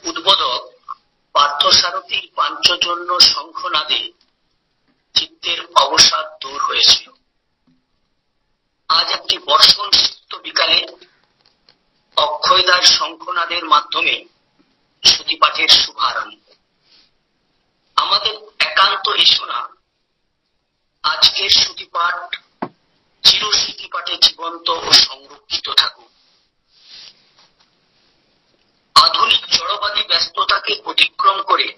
উদ্বোধক পার্থসারথীর পাঞ্চজন্য শঙ্খনাদে চিত্তের অবসাদ দূর হয়েছিল। আজ একটি বর্ষণ সিক্ত বিকালে অক্ষয়দার শঙ্খনাদের মাধ্যমে শ্রুতিপাঠের শুভারম্ভ। আমাদের একান্ত ঈশনা আজকের শ্রুতিপাঠ চিরস্মৃতিপাঠে জীবন্ত ও সংরক্ষিত থাকুক। আধুনিক জড়বাদী ব্যস্ততাকে অতিক্রম করে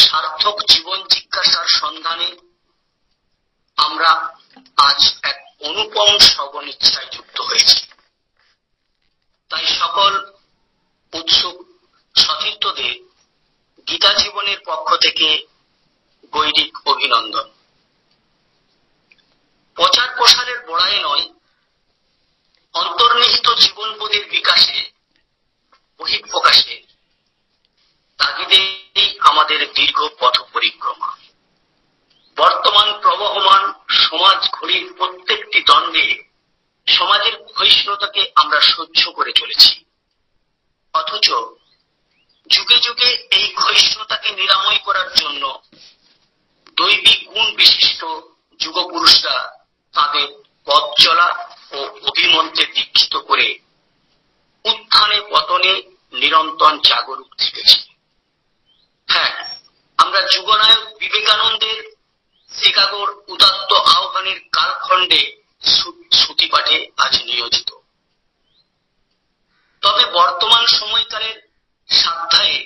সার্থক জীবন জিজ্ঞাসার সন্ধানে আমরা আজ এক অনুপম শ্রবণ ইচ্ছায় যুক্ত হয়েছি। তাই সকল উৎসুক সতীর্থদের গীতা জীবনের পক্ষ থেকে গৈরিক অভিনন্দন। প্রচার প্রসারের বড়াই নয়, অন্তর্নিহিত জীবনবোধের বিকাশে বহিঃপ্রকাশে তাগিদেই আমাদের দীর্ঘ পথ পরিক্রমা। বর্তমান প্রবহমান সমাজ ঘড়ির প্রত্যেকটি দ্বন্দ্বে সমাজের ক্ষয়িষ্ণুতাকে আমরা সহ্য করে চলেছি, অথচ যুগে যুগে এই ক্ষয়িষ্ণুতাকে নিরাময় করার জন্য দৈবিক গুণ বিশিষ্ট যুগপুরুষরা তাদের পথ চলা ও অভিমন্ত্রে দীক্ষিত করে উত্থানে পতনে নিরন্তর জাগরুক থেকেছি। হ্যাঁ, আমরা যুগনায়ক বিবেকানন্দের শিকাগোর উদাত্ত আহ্বানের কালখণ্ডে শ্রুতিপাঠে আজ নিয়োজিত। তবে বর্তমান সময়কালের সাধ্যায়ে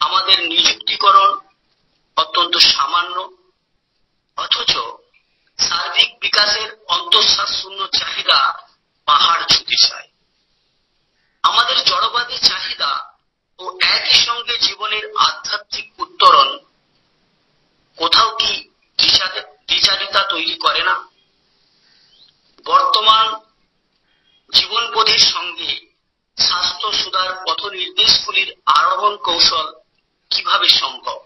আমাদের নিযুক্তিকরণ অত্যন্ত সামান্য, অথচ সার্বিক বিকাশের অন্তঃশ্বাস শূন্য চাহিদা পাহাড় ছুতে চায়। আমাদের জড়বাদী চাহিদা ও একই সঙ্গে জীবনের আধ্যাত্মিক উত্তরণ কোথাও কি দ্বিচারিতা তৈরি করে না? বর্তমান জীবনবোধের সঙ্গে স্বাস্থ্য সুধার পথ নির্দেশগুলির আরোহণ কৌশল কিভাবে সম্ভব?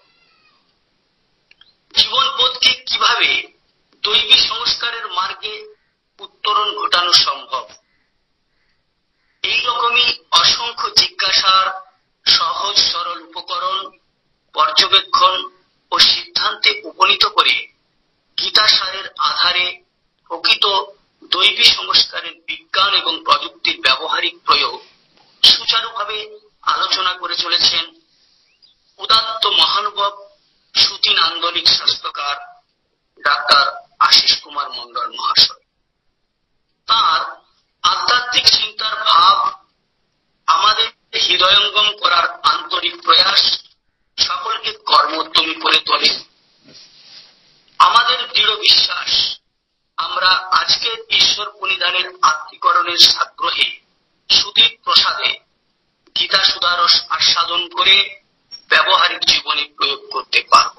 জীবনবোধকে কিভাবে দৈবী সংস্কারের মার্গে উত্তরণ ঘটানো সম্ভব? এইরকমই অসংখ্য জিজ্ঞাসার সহজ সরল উপকরণ পর্যবেক্ষণ ও সিদ্ধান্তে উপনীত করে গীতাসারের আধারে প্রকৃত দৈবী সংস্কারের বিজ্ঞান এবং প্রযুক্তির ব্যবহারিক প্রয়োগ সুচারুভাবে আলোচনা করে চলেছেন উদাত্ত মহানুভব শ্রুতি নান্দনিক শাস্ত্রকার ডাক্তার আশিস কুমার মন্ডল মহাশয়। তাঁর আধ্যাত্মিক চিন্তার ভাব আমাদের হৃদয়ঙ্গম করার আন্তরিক প্রয়াস সকলকে কর্মোদ্যমী করে তোলে। আমাদের দৃঢ় বিশ্বাস আমরা আজকের ঈশ্বর পরিধানের আত্মীকরণের সাগ্রহে সুদীপ প্রসাদে গীতা সুদারস আস্বাদন করে ব্যবহারিক জীবনে প্রয়োগ করতে পারব।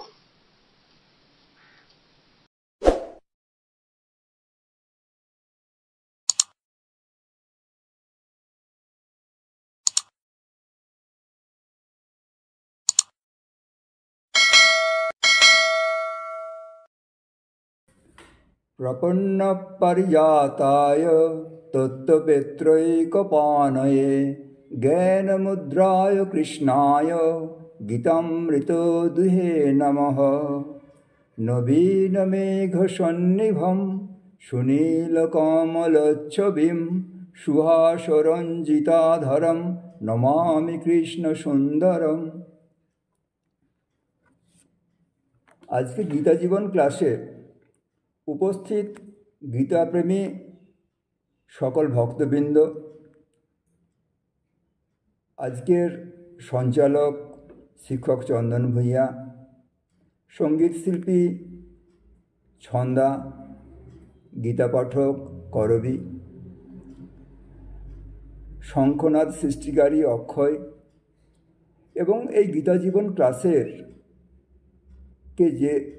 প্রপন্ন পরিজাতায় তত্ত্ববেত্রৈকপানয়ে জ্ঞানমুদ্রায় কৃষ্ণায় গীতামৃত দুহে নমঃ। নবীনমেঘসন্নিভম সুনীলকমলচ্ছবিম সুহাসরঞ্জিতাধরম নমামি কৃষ্ণ সুন্দরম। আজকে গীতা জীবন ক্লাসে উপস্থিত গীতাপ্রেমী সকল ভক্তবৃন্দ, আজকের সঞ্চালক শিক্ষক চন্দন ভূঁইয়া, সঙ্গীত শিল্পী ছন্দা, গীতা পাঠক করবী, শঙ্খনাদ সৃষ্টিকারী অক্ষয় এবং এই গীতা জীবন ক্লাসের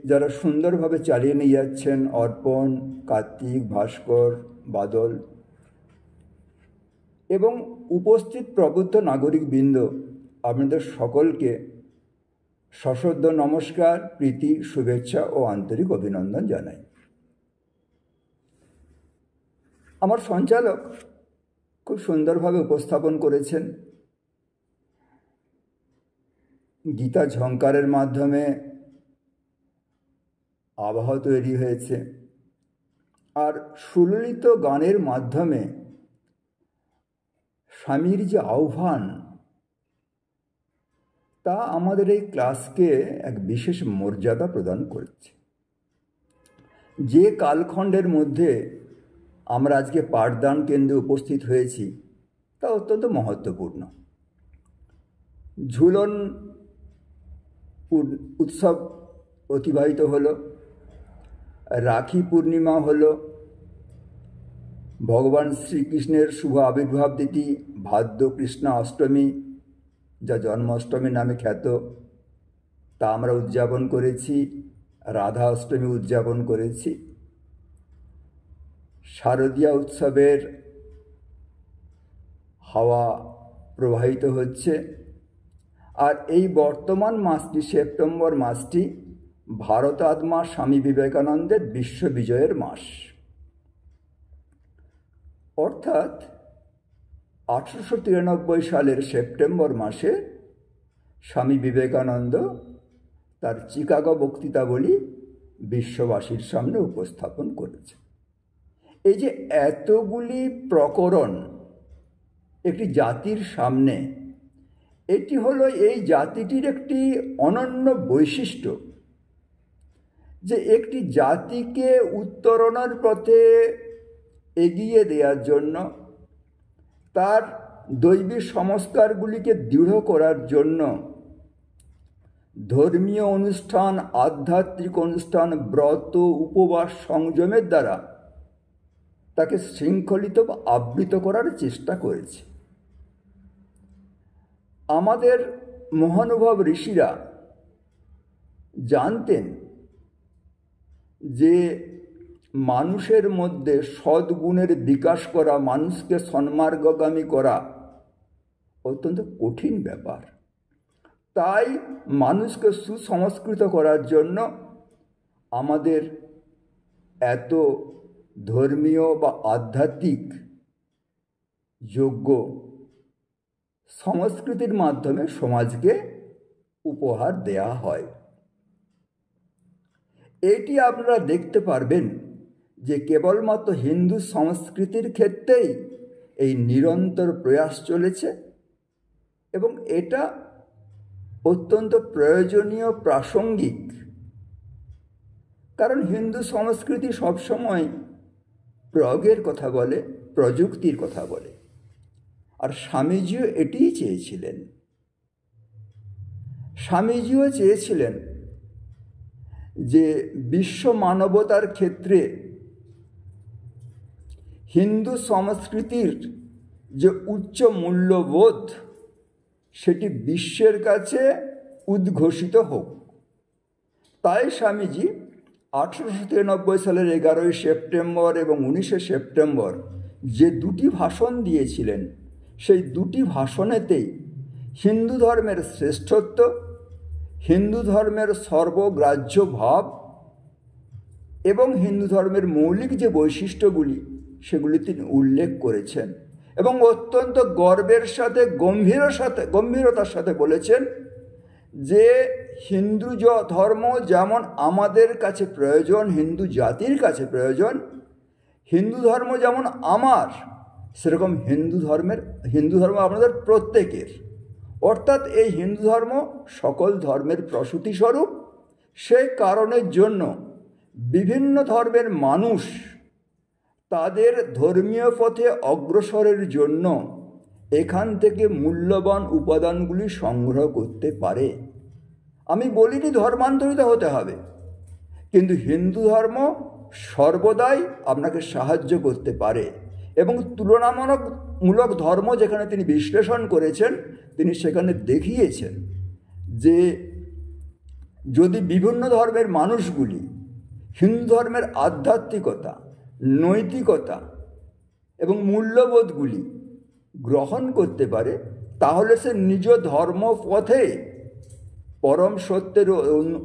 যারা সুন্দরভাবে চালিয়ে নিয়ে যাচ্ছেন অর্পণ, কার্তিক, ভাস্কর, বাদল এবং উপস্থিত প্রবুদ্ধ নাগরিকবৃন্দ, আপনাদের সকলকে সশ্রদ্ধ নমস্কার, প্রীতি, শুভেচ্ছা ও আন্তরিক অভিনন্দন জানাই। আমার সঞ্চালক খুব সুন্দরভাবে উপস্থাপন করেছেন। গীতা ঝঙ্কারের মাধ্যমে আবহ তৈরি হয়েছে, আর সুললিত গানের মাধ্যমে স্বামীর যে আহ্বান, তা আমাদের এই ক্লাসকে এক বিশেষ মর্যাদা প্রদান করেছে। যে কালখণ্ডের মধ্যে আমরা আজকে পাঠদান কেন্দ্রে উপস্থিত হয়েছি তা অত্যন্ত মহত্বপূর্ণ। ঝুলন উৎসব অতিবাহিত হলো, রাখি পূর্ণিমা হলো, ভগবান শ্রীকৃষ্ণের শুভ আবির্ভাব তিথি ভাদ্র কৃষ্ণা অষ্টমী, যা জন্মাষ্টমী নামে খ্যাত, তা আমরা উদযাপন করেছি। রাধা অষ্টমী উদযাপন করেছি। শারদীয়া উৎসবের হাওয়া প্রবাহিত হচ্ছে। আর এই বর্তমান মাসটি, সেপ্টেম্বর মাসটি, ভারত আত্মা স্বামী বিবেকানন্দের বিশ্ব বিজয়ের মাস। অর্থাৎ 1893 সালের সেপ্টেম্বর মাসে স্বামী বিবেকানন্দ তার চিকাগো বক্তৃতাবলী বিশ্ববাসীর সামনে উপস্থাপন করেছে। এই যে এতগুলি প্রকরণ একটি জাতির সামনে, এটি হলো এই জাতিটির একটি অনন্য বৈশিষ্ট্য, যে একটি জাতিকে উত্তরণের পথে এগিয়ে দেওয়ার জন্য, তার দৈবিক সংস্কারগুলিকে দৃঢ় করার জন্য ধর্মীয় অনুষ্ঠান, আধ্যাত্মিক অনুষ্ঠান, ব্রত, উপবাস, সংযমের দ্বারা তাকে শৃঙ্খলিত বা আবৃত করার চেষ্টা করেছে। আমাদের মহানুভব ঋষিরা জানতেন যে মানুষের মধ্যে সদ্গুণের বিকাশ করা, মানুষকে সন্মার্গগামী করা অত্যন্ত কঠিন ব্যাপার। তাই মানুষকে সুসংস্কৃত করার জন্য আমাদের এত ধর্মীয় বা আধ্যাত্মিক যজ্ঞ সংস্কৃতির মাধ্যমে সমাজকে উপহার দেয়া হয়। এটি আপনারা দেখতে পারবেন যে কেবলমাত্র হিন্দু সংস্কৃতির ক্ষেত্রেই এই নিরন্তর প্রয়াস চলেছে, এবং এটা অত্যন্ত প্রয়োজনীয়, প্রাসঙ্গিক। কারণ হিন্দু সংস্কৃতি সবসময় প্রয়োগের কথা বলে, প্রযুক্তির কথা বলে, আর স্বামীজিও এটিই চেয়েছিলেন। স্বামীজিও চেয়েছিলেন যে বিশ্ব মানবতার ক্ষেত্রে হিন্দু সংস্কৃতির যে উচ্চ মূল্যবোধ, সেটি বিশ্বের কাছে উদ্ঘোষিত হোক। তাই স্বামীজি 1893 সালের 11 সেপ্টেম্বর এবং 19 সেপ্টেম্বর যে দুটি ভাষণ দিয়েছিলেন, সেই দুটি ভাষণেতেই হিন্দু ধর্মের শ্রেষ্ঠত্ব, হিন্দু ধর্মের সর্বগ্রাহ্য ভাব এবং হিন্দু ধর্মের মৌলিক যে বৈশিষ্ট্যগুলি, সেগুলি তিনি উল্লেখ করেছেন, এবং অত্যন্ত গর্বের সাথে, গম্ভীরতার সাথে বলেছেন যে হিন্দু ধর্ম যেমন আমাদের কাছে প্রয়োজন, হিন্দু জাতির কাছে প্রয়োজন, হিন্দু ধর্ম যেমন আমার, সেরকম হিন্দু ধর্ম আপনাদের প্রত্যেকের। অর্থাৎ এই হিন্দু ধর্ম সকল ধর্মের প্রসূতি স্বরূপ। সেই কারণের জন্য বিভিন্ন ধর্মের মানুষ তাদের ধর্মীয় পথে অগ্রসরের জন্য এখান থেকে মূল্যবান উপাদানগুলি সংগ্রহ করতে পারে। আমি বলিনি ধর্মান্তরিত হতে হবে, কিন্তু হিন্দু ধর্ম সর্বদাই আপনাকে সাহায্য করতে পারে। এবং তুলনামূলক ধর্ম যেখানে তিনি বিশ্লেষণ করেছেন, তিনি সেখানে দেখিয়েছেন যে যদি বিভিন্ন ধর্মের মানুষগুলি হিন্দু ধর্মের আধ্যাত্মিকতা, নৈতিকতা এবং মূল্যবোধগুলি গ্রহণ করতে পারে, তাহলে সে নিজ ধর্মপথে পরম সত্যের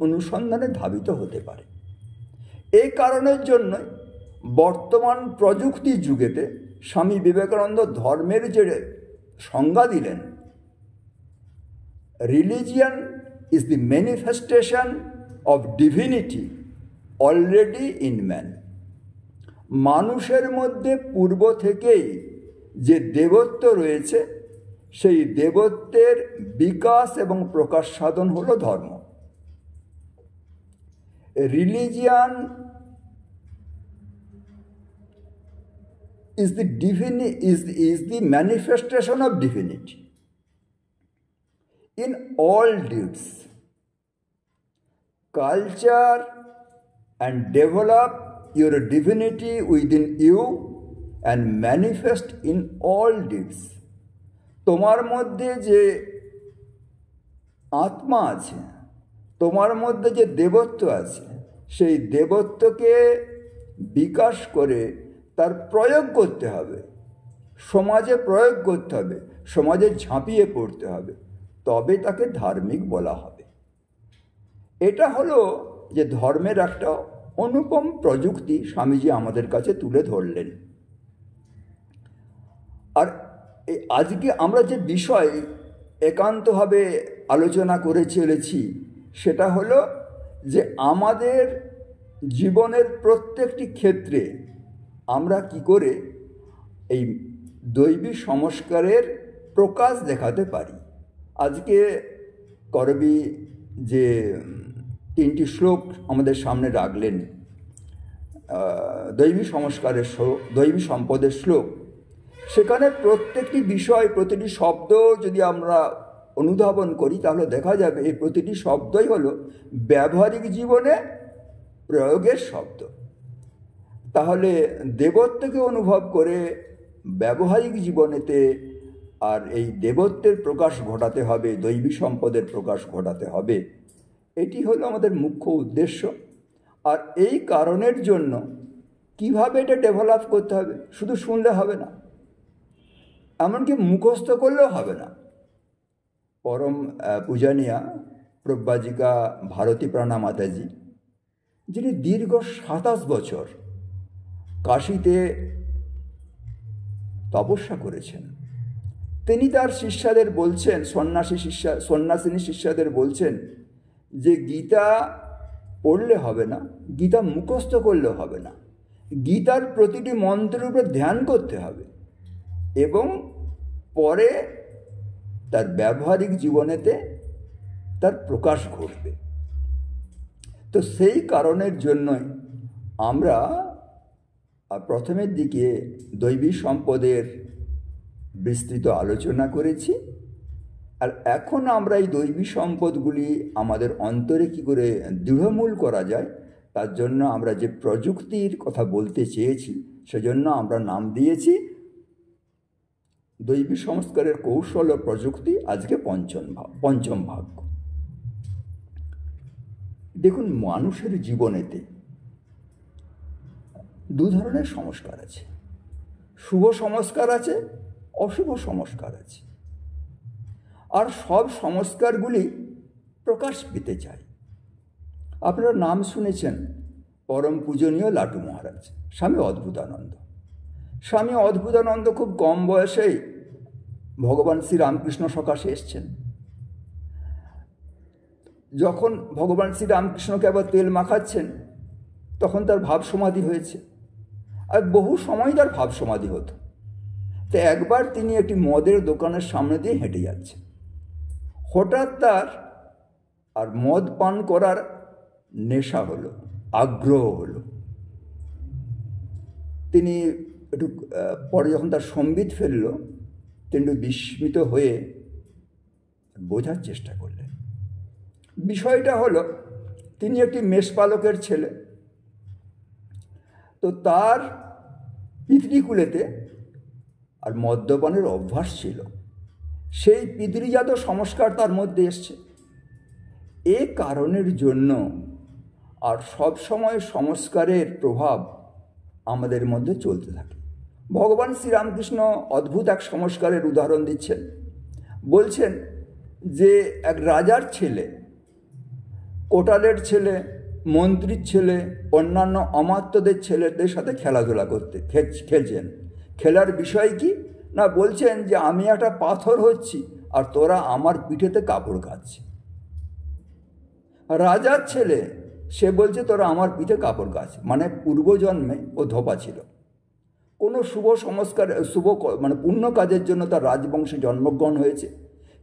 অনুসন্ধানে ধাবিত হতে পারে। এই কারণের জন্য বর্তমান প্রযুক্তির যুগেতে স্বামী বিবেকানন্দ ধর্মের যে সংজ্ঞা দিলেন, religion is the manifestation of divinity already in man. মানুষের মধ্যে পূর্ব থেকেই যে দেবত্ব রয়েছে সেই দেবত্বের বিকাশ এবং প্রকাশ সাধন হলো ধর্ম। Religion is the manifestation of divinity in all deeds. Culture and develop your divinity within you and manifest in all deeds. তোমার মধ্যে যে আত্মা আছে, তোমার মধ্যে যে দেবত্ব আছে, সেই দেবত্বকে বিকাশ করে তার প্রয়োগ করতে হবে, সমাজে প্রয়োগ করতে হবে, সমাজে ঝাঁপিয়ে পড়তে হবে, তবে তাকে ধার্মিক বলা হবে। এটা হলো যে ধর্মের একটা অনুপম প্রযুক্তি স্বামীজি আমাদের কাছে তুলে ধরলেন। আর আজকে আমরা যে বিষয় একান্তভাবে আলোচনা করে চলেছি সেটা হলো যে আমাদের জীবনের প্রত্যেকটি ক্ষেত্রে আমরা কি করে এই দৈবী সংস্কারের প্রকাশ দেখাতে পারি। আজকে করবী যে 3টি শ্লোক আমাদের সামনে রাখলেন, দৈবী সংস্কারের শ্লোক, দৈবী সম্পদের শ্লোক, সেখানে প্রত্যেকটি বিষয়, প্রতিটি শব্দ যদি আমরা অনুধাবন করি তাহলে দেখা যাবে এই প্রতিটি শব্দই হলো ব্যবহারিক জীবনে প্রয়োগের শব্দ। তাহলে দেবত্বকে অনুভব করে ব্যবহারিক জীবনেতে আর এই দেবত্বের প্রকাশ ঘটাতে হবে, দৈবী সম্পদের প্রকাশ ঘটাতে হবে, এটি হলো আমাদের মুখ্য উদ্দেশ্য। আর এই কারণের জন্য কিভাবে এটা ডেভেলপ করতে হবে, শুধু শুনলে হবে না, এমনকি মুখস্থ করলেও হবে না। পরম পূজনীয়া প্রব্রাজিকা ভারতী প্রাণা মাতাজি, যিনি দীর্ঘ 27 বছর কাশীতে তপস্যা করেছেন, তিনি তার শিষ্যদের বলছেন, সন্ন্যাসিনী শিষ্যদের বলছেন যে গীতা পড়লে হবে না, গীতা মুখস্থ করলে হবে না, গীতার প্রতিটি মন্ত্রের উপর ধ্যান করতে হবে এবং পরে তার ব্যবহারিক জীবনেতে তার প্রকাশ ঘটবে। তো সেই কারণের জন্যই আমরা প্রথমের দিকে দৈবী সম্পদের বিস্তৃত আলোচনা করেছি। আর এখন আমরা এই দৈবী সম্পদগুলি আমাদের অন্তরে কী করে দৃঢ়মূল করা যায় তার জন্য আমরা যে প্রযুক্তির কথা বলতে চেয়েছি সেজন্য আমরা নাম দিয়েছি দৈবী সংস্কারের কৌশল ও প্রযুক্তি, আজকে পঞ্চম ভাগ। দেখুন, মানুষের জীবনেতে দু ধরনের সংস্কার আছে, শুভ সংস্কার আছে, অশুভ সংস্কার আছে। আর সব সংস্কারগুলি প্রকাশ পেতে চায়। আপনারা নাম শুনেছেন পরম পূজনীয় লাটু মহারাজ, স্বামী অদ্ভুতানন্দ। স্বামী অদ্ভুতানন্দ খুব কম বয়সেই ভগবান শ্রীরামকৃষ্ণ সকাশে এসছেন। যখন ভগবান শ্রীরামকৃষ্ণকে আবার তেল মাখাচ্ছেন তখন তার ভাব সমাধি হয়েছে, আর বহু সময় তার ভাব সমাধি হতো। তো একবার তিনি একটি মদের দোকানের সামনে দিয়ে হেঁটে যাচ্ছেন, হঠাৎ তার আর মদ পান করার নেশা হলো, আগ্রহ হলো। তিনি একটু পরে যখন তার সম্বিত ফেলল তিনি একটু বিস্মিত হয়ে বোঝার চেষ্টা করলেন। বিষয়টা হলো তিনি একটি মেষপালকের ছেলে, তো তার পিতৃকুলেতে আর মদ্যপানের অভ্যাস ছিল, সেই পিতৃজাত সংস্কার তার মধ্যে এসছে। এ কারণের জন্য আর সব সময় সংস্কারের প্রভাব আমাদের মধ্যে চলতে থাকে। ভগবান শ্রীরামকৃষ্ণ অদ্ভুত এক সংস্কারের উদাহরণ দিচ্ছেন, বলছেন যে এক রাজার ছেলে, কোটালের ছেলে, মন্ত্রীর ছেলে, অন্যান্য অমাত্যদের ছেলেদের সাথে খেলাধুলা খেলছেন। খেলার বিষয় কি না, বলছেন যে আমি একটা পাথর হচ্ছি আর তোরা আমার পিঠেতে কাপড় কাচ্ছি। রাজার ছেলে, সে বলছে তোরা আমার পিঠে কাপড় গাছ, মানে পূর্বজন্মে ও ধোপা ছিল, কোনো শুভ সংস্কার মানে পুণ্য কাজের জন্য তার রাজবংশে জন্মগ্রহণ হয়েছে,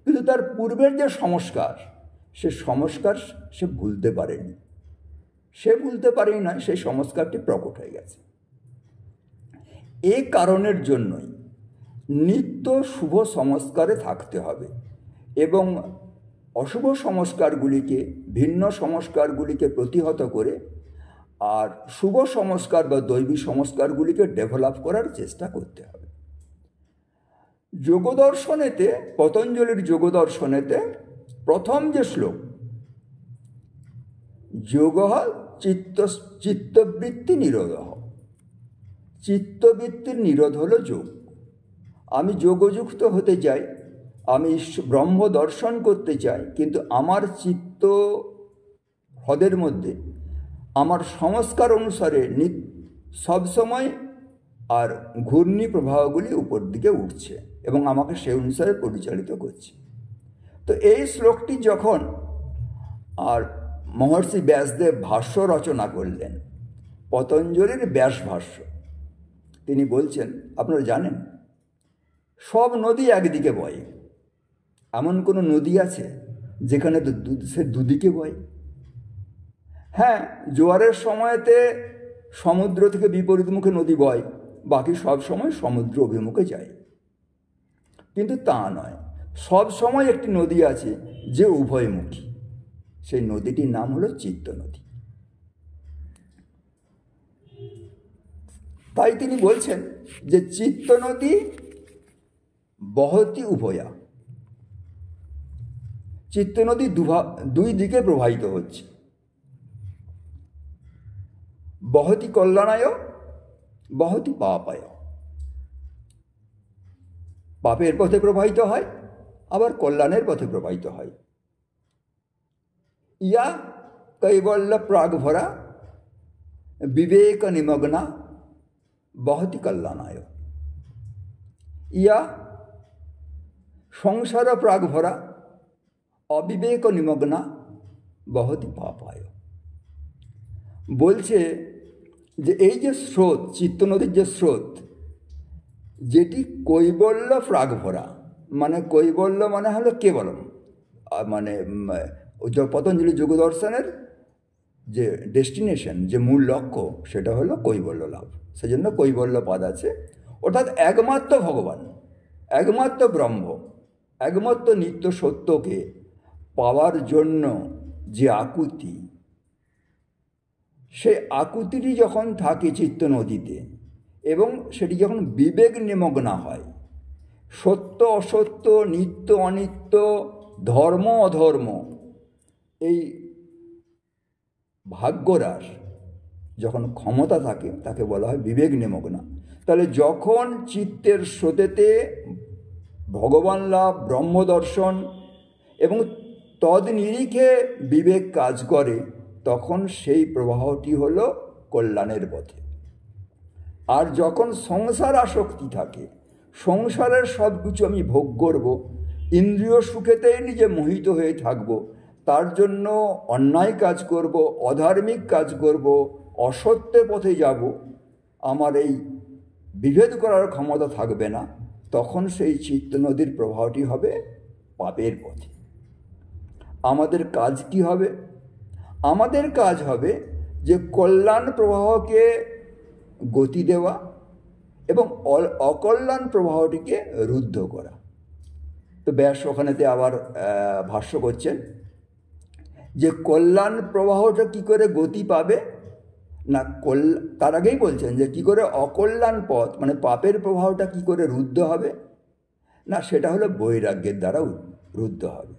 কিন্তু তার পূর্বের যে সংস্কার, সে সংস্কার সে ভুলতে পারেনি। সেই সংস্কারটি প্রকট হয়ে গেছে। এই কারণের জন্যই নিত্য শুভ সংস্কারে থাকতে হবে এবং অশুভ সংস্কারগুলিকে, ভিন্ন সংস্কারগুলিকে প্রতিহত করে আর শুভ সংস্কার বা দৈবী সংস্কারগুলিকে ডেভেলপ করার চেষ্টা করতে হবে। যোগদর্শনেতে, পতঞ্জলির যোগদর্শনেতে প্রথম যে শ্লোক, যোগ চিত্তবৃত্তি নিরোধ, চিত্তবৃত্তির নিরোধ হলো যোগ। আমি যোগযুক্ত হতে চাই, আমি ব্রহ্ম দর্শন করতে চাই, কিন্তু আমার চিত্ত হ্রদের মধ্যে আমার সংস্কার অনুসারে সবসময় আর ঘূর্ণি প্রবাহগুলি উপর দিকে উঠছে এবং আমাকে সেই অনুসারে পরিচালিত করছে। তো এই শ্লোকটি যখন আর মহর্ষি ব্যাসদেব ভাষ্য রচনা করলেন, পতঞ্জলির ব্যাস ভাষ্য, তিনি বলছেন, আপনারা জানেন সব নদী একদিকে বয়, এমন কোনো নদী আছে যেখানে সে দুদিকে বয়? হ্যাঁ, জোয়ারের সময়তে সমুদ্র থেকে বিপরীতমুখে নদী বয়, বাকি সব সময় সমুদ্র অভিমুখে যায়। কিন্তু তা নয়, সব সময় একটি নদী আছে যে উভয়মুখী, সেই নদীটির নাম হলো চিত্ত নদী। তাই তিনি বলছেন যে চিত্ত নদী বহতি উভয়া, চিত্ত নদী দুই দিকে প্রবাহিত হচ্ছে, বহতি কল্যাণায় বহতি পাপায়, পাপের পথে প্রবাহিত হয় আবার কল্যাণের পথে প্রবাহিত হয়। ইয়া কৈবল্য প্রাগ ভরা বিবেক নিমগ্না বহতি কল্যাণায়, ইয়া সংসার প্রাগ ভরা অবিবেক নিমগ্না বহতি পাপায়। বলছে যে এই যে স্রোত, চিত্ত নদীর যে স্রোত, যেটি কৈবল্য প্রাগ ভরা, মানে কৈবল্য মানে হলো কেবলম, মানে পতঞ্জলি যোগ দর্শনের যে ডেস্টিনেশন, যে মূল লক্ষ্য, সেটা হলো কৈবল্য লাভ। সেজন্য কৈবল্য পদ আছে, অর্থাৎ একমাত্র ভগবান, একমাত্র ব্রহ্ম, একমাত্র নিত্য সত্যকে পাওয়ার জন্য যে আকুতি, সেই আকুতিটি যখন থাকে চিত্ত নদীতে এবং সেটি যখন বিবেক নিমগ্না হয়, সত্য অসত্য, নিত্য অনিত্য, ধর্ম অধর্ম, এই ভাগ্যরাস যখন ক্ষমতা থাকে, তাকে বলা হয় বিবেক নিমগ্না। তাহলে যখন চিত্তের স্রোতেতে ভগবান লাভ, ব্রহ্ম দর্শন এবং তদ নিরিখে বিবেক কাজ করে, তখন সেই প্রবাহটি হলো কল্যাণের পথে। আর যখন সংসার আসক্তি থাকে, সংসারের সব কিছু আমি ভোগ করব, ইন্দ্রিয় সুখেতেই নিজে মোহিত হয়ে থাকব, তার জন্য অন্যায় কাজ করব, অধার্মিক কাজ করব, অসত্যের পথে যাব, আমার এই বিভেদ করার ক্ষমতা থাকবে না, তখন সেই চিত্ত নদীর প্রবাহটি হবে পাপের পথে। আমাদের কাজ কি হবে? আমাদের কাজ হবে যে কল্যাণ প্রবাহকে গতি দেওয়া এবং অকল্যাণ প্রবাহটিকে রুদ্ধ করা। তো ব্যাস ওখানেতে আবার ভাষ্য করছেন যে কল্যাণ প্রবাহটা কি করে গতি পাবে না, তার আগেই বলছেন যে কি করে অকল্যাণ পথ মানে পাপের প্রবাহটা কি করে রুদ্ধ হবে না, সেটা হলো বৈরাগ্যের দ্বারা রুদ্ধ হবে।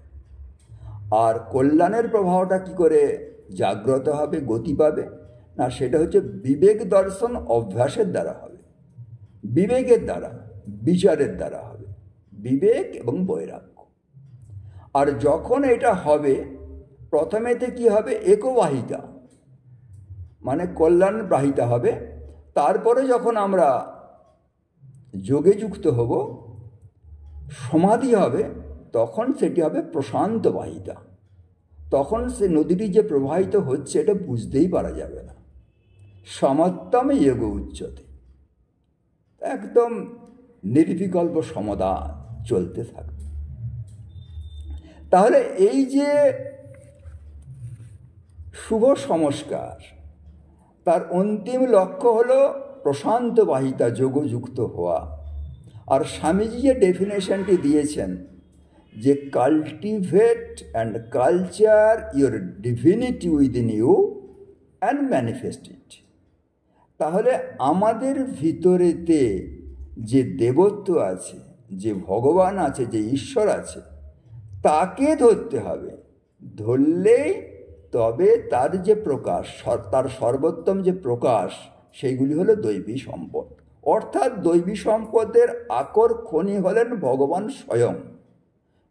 আর কল্যাণের প্রবাহটা কি করে জাগ্রত হবে, গতি পাবে না, সেটা হচ্ছে বিবেক দর্শন অভ্যাসের দ্বারা হবে, বিবেকের দ্বারা, বিচারের দ্বারা হবে, বিবেক এবং বৈরাগ্য। আর যখন এটা হবে, প্রথমেতে কি হবে, একবাহিতা মানে কল্যাণ বাহিতা হবে। তারপরে যখন আমরা যোগে যুক্ত হব, সমাধি হবে, তখন সেটি হবে প্রশান্ত বাহিতা। তখন সে নদীটি যে প্রবাহিত হচ্ছে এটা বুঝতেই পারা যাবে না। সমত্তমে যোগ উচ্চতে, একদম নির্বিকল্প সমাধান চলতে থাকবে। তাহলে এই যে শুভ সংস্কার, তার অন্তিম লক্ষ্য হলো প্রশান্ত বাহিতা যোগযুক্ত হওয়া। আর স্বামীজি যে ডেফিনেশনটি দিয়েছেন যে cultivate and culture your divinity within you and manifest it. তাহলে আমাদের ভিতরেতে যে দেবত্ব আছে, যে ভগবান আছে, যে ঈশ্বর আছে, তাকে ধরতে হবে। ধরলেই তবে তার যে প্রকাশ, তার সর্বোত্তম যে প্রকাশ, সেইগুলি হলো দৈবী সম্পদ। অর্থাৎ দৈবী সম্পদের আকর খনি হলেন ভগবান স্বয়ং।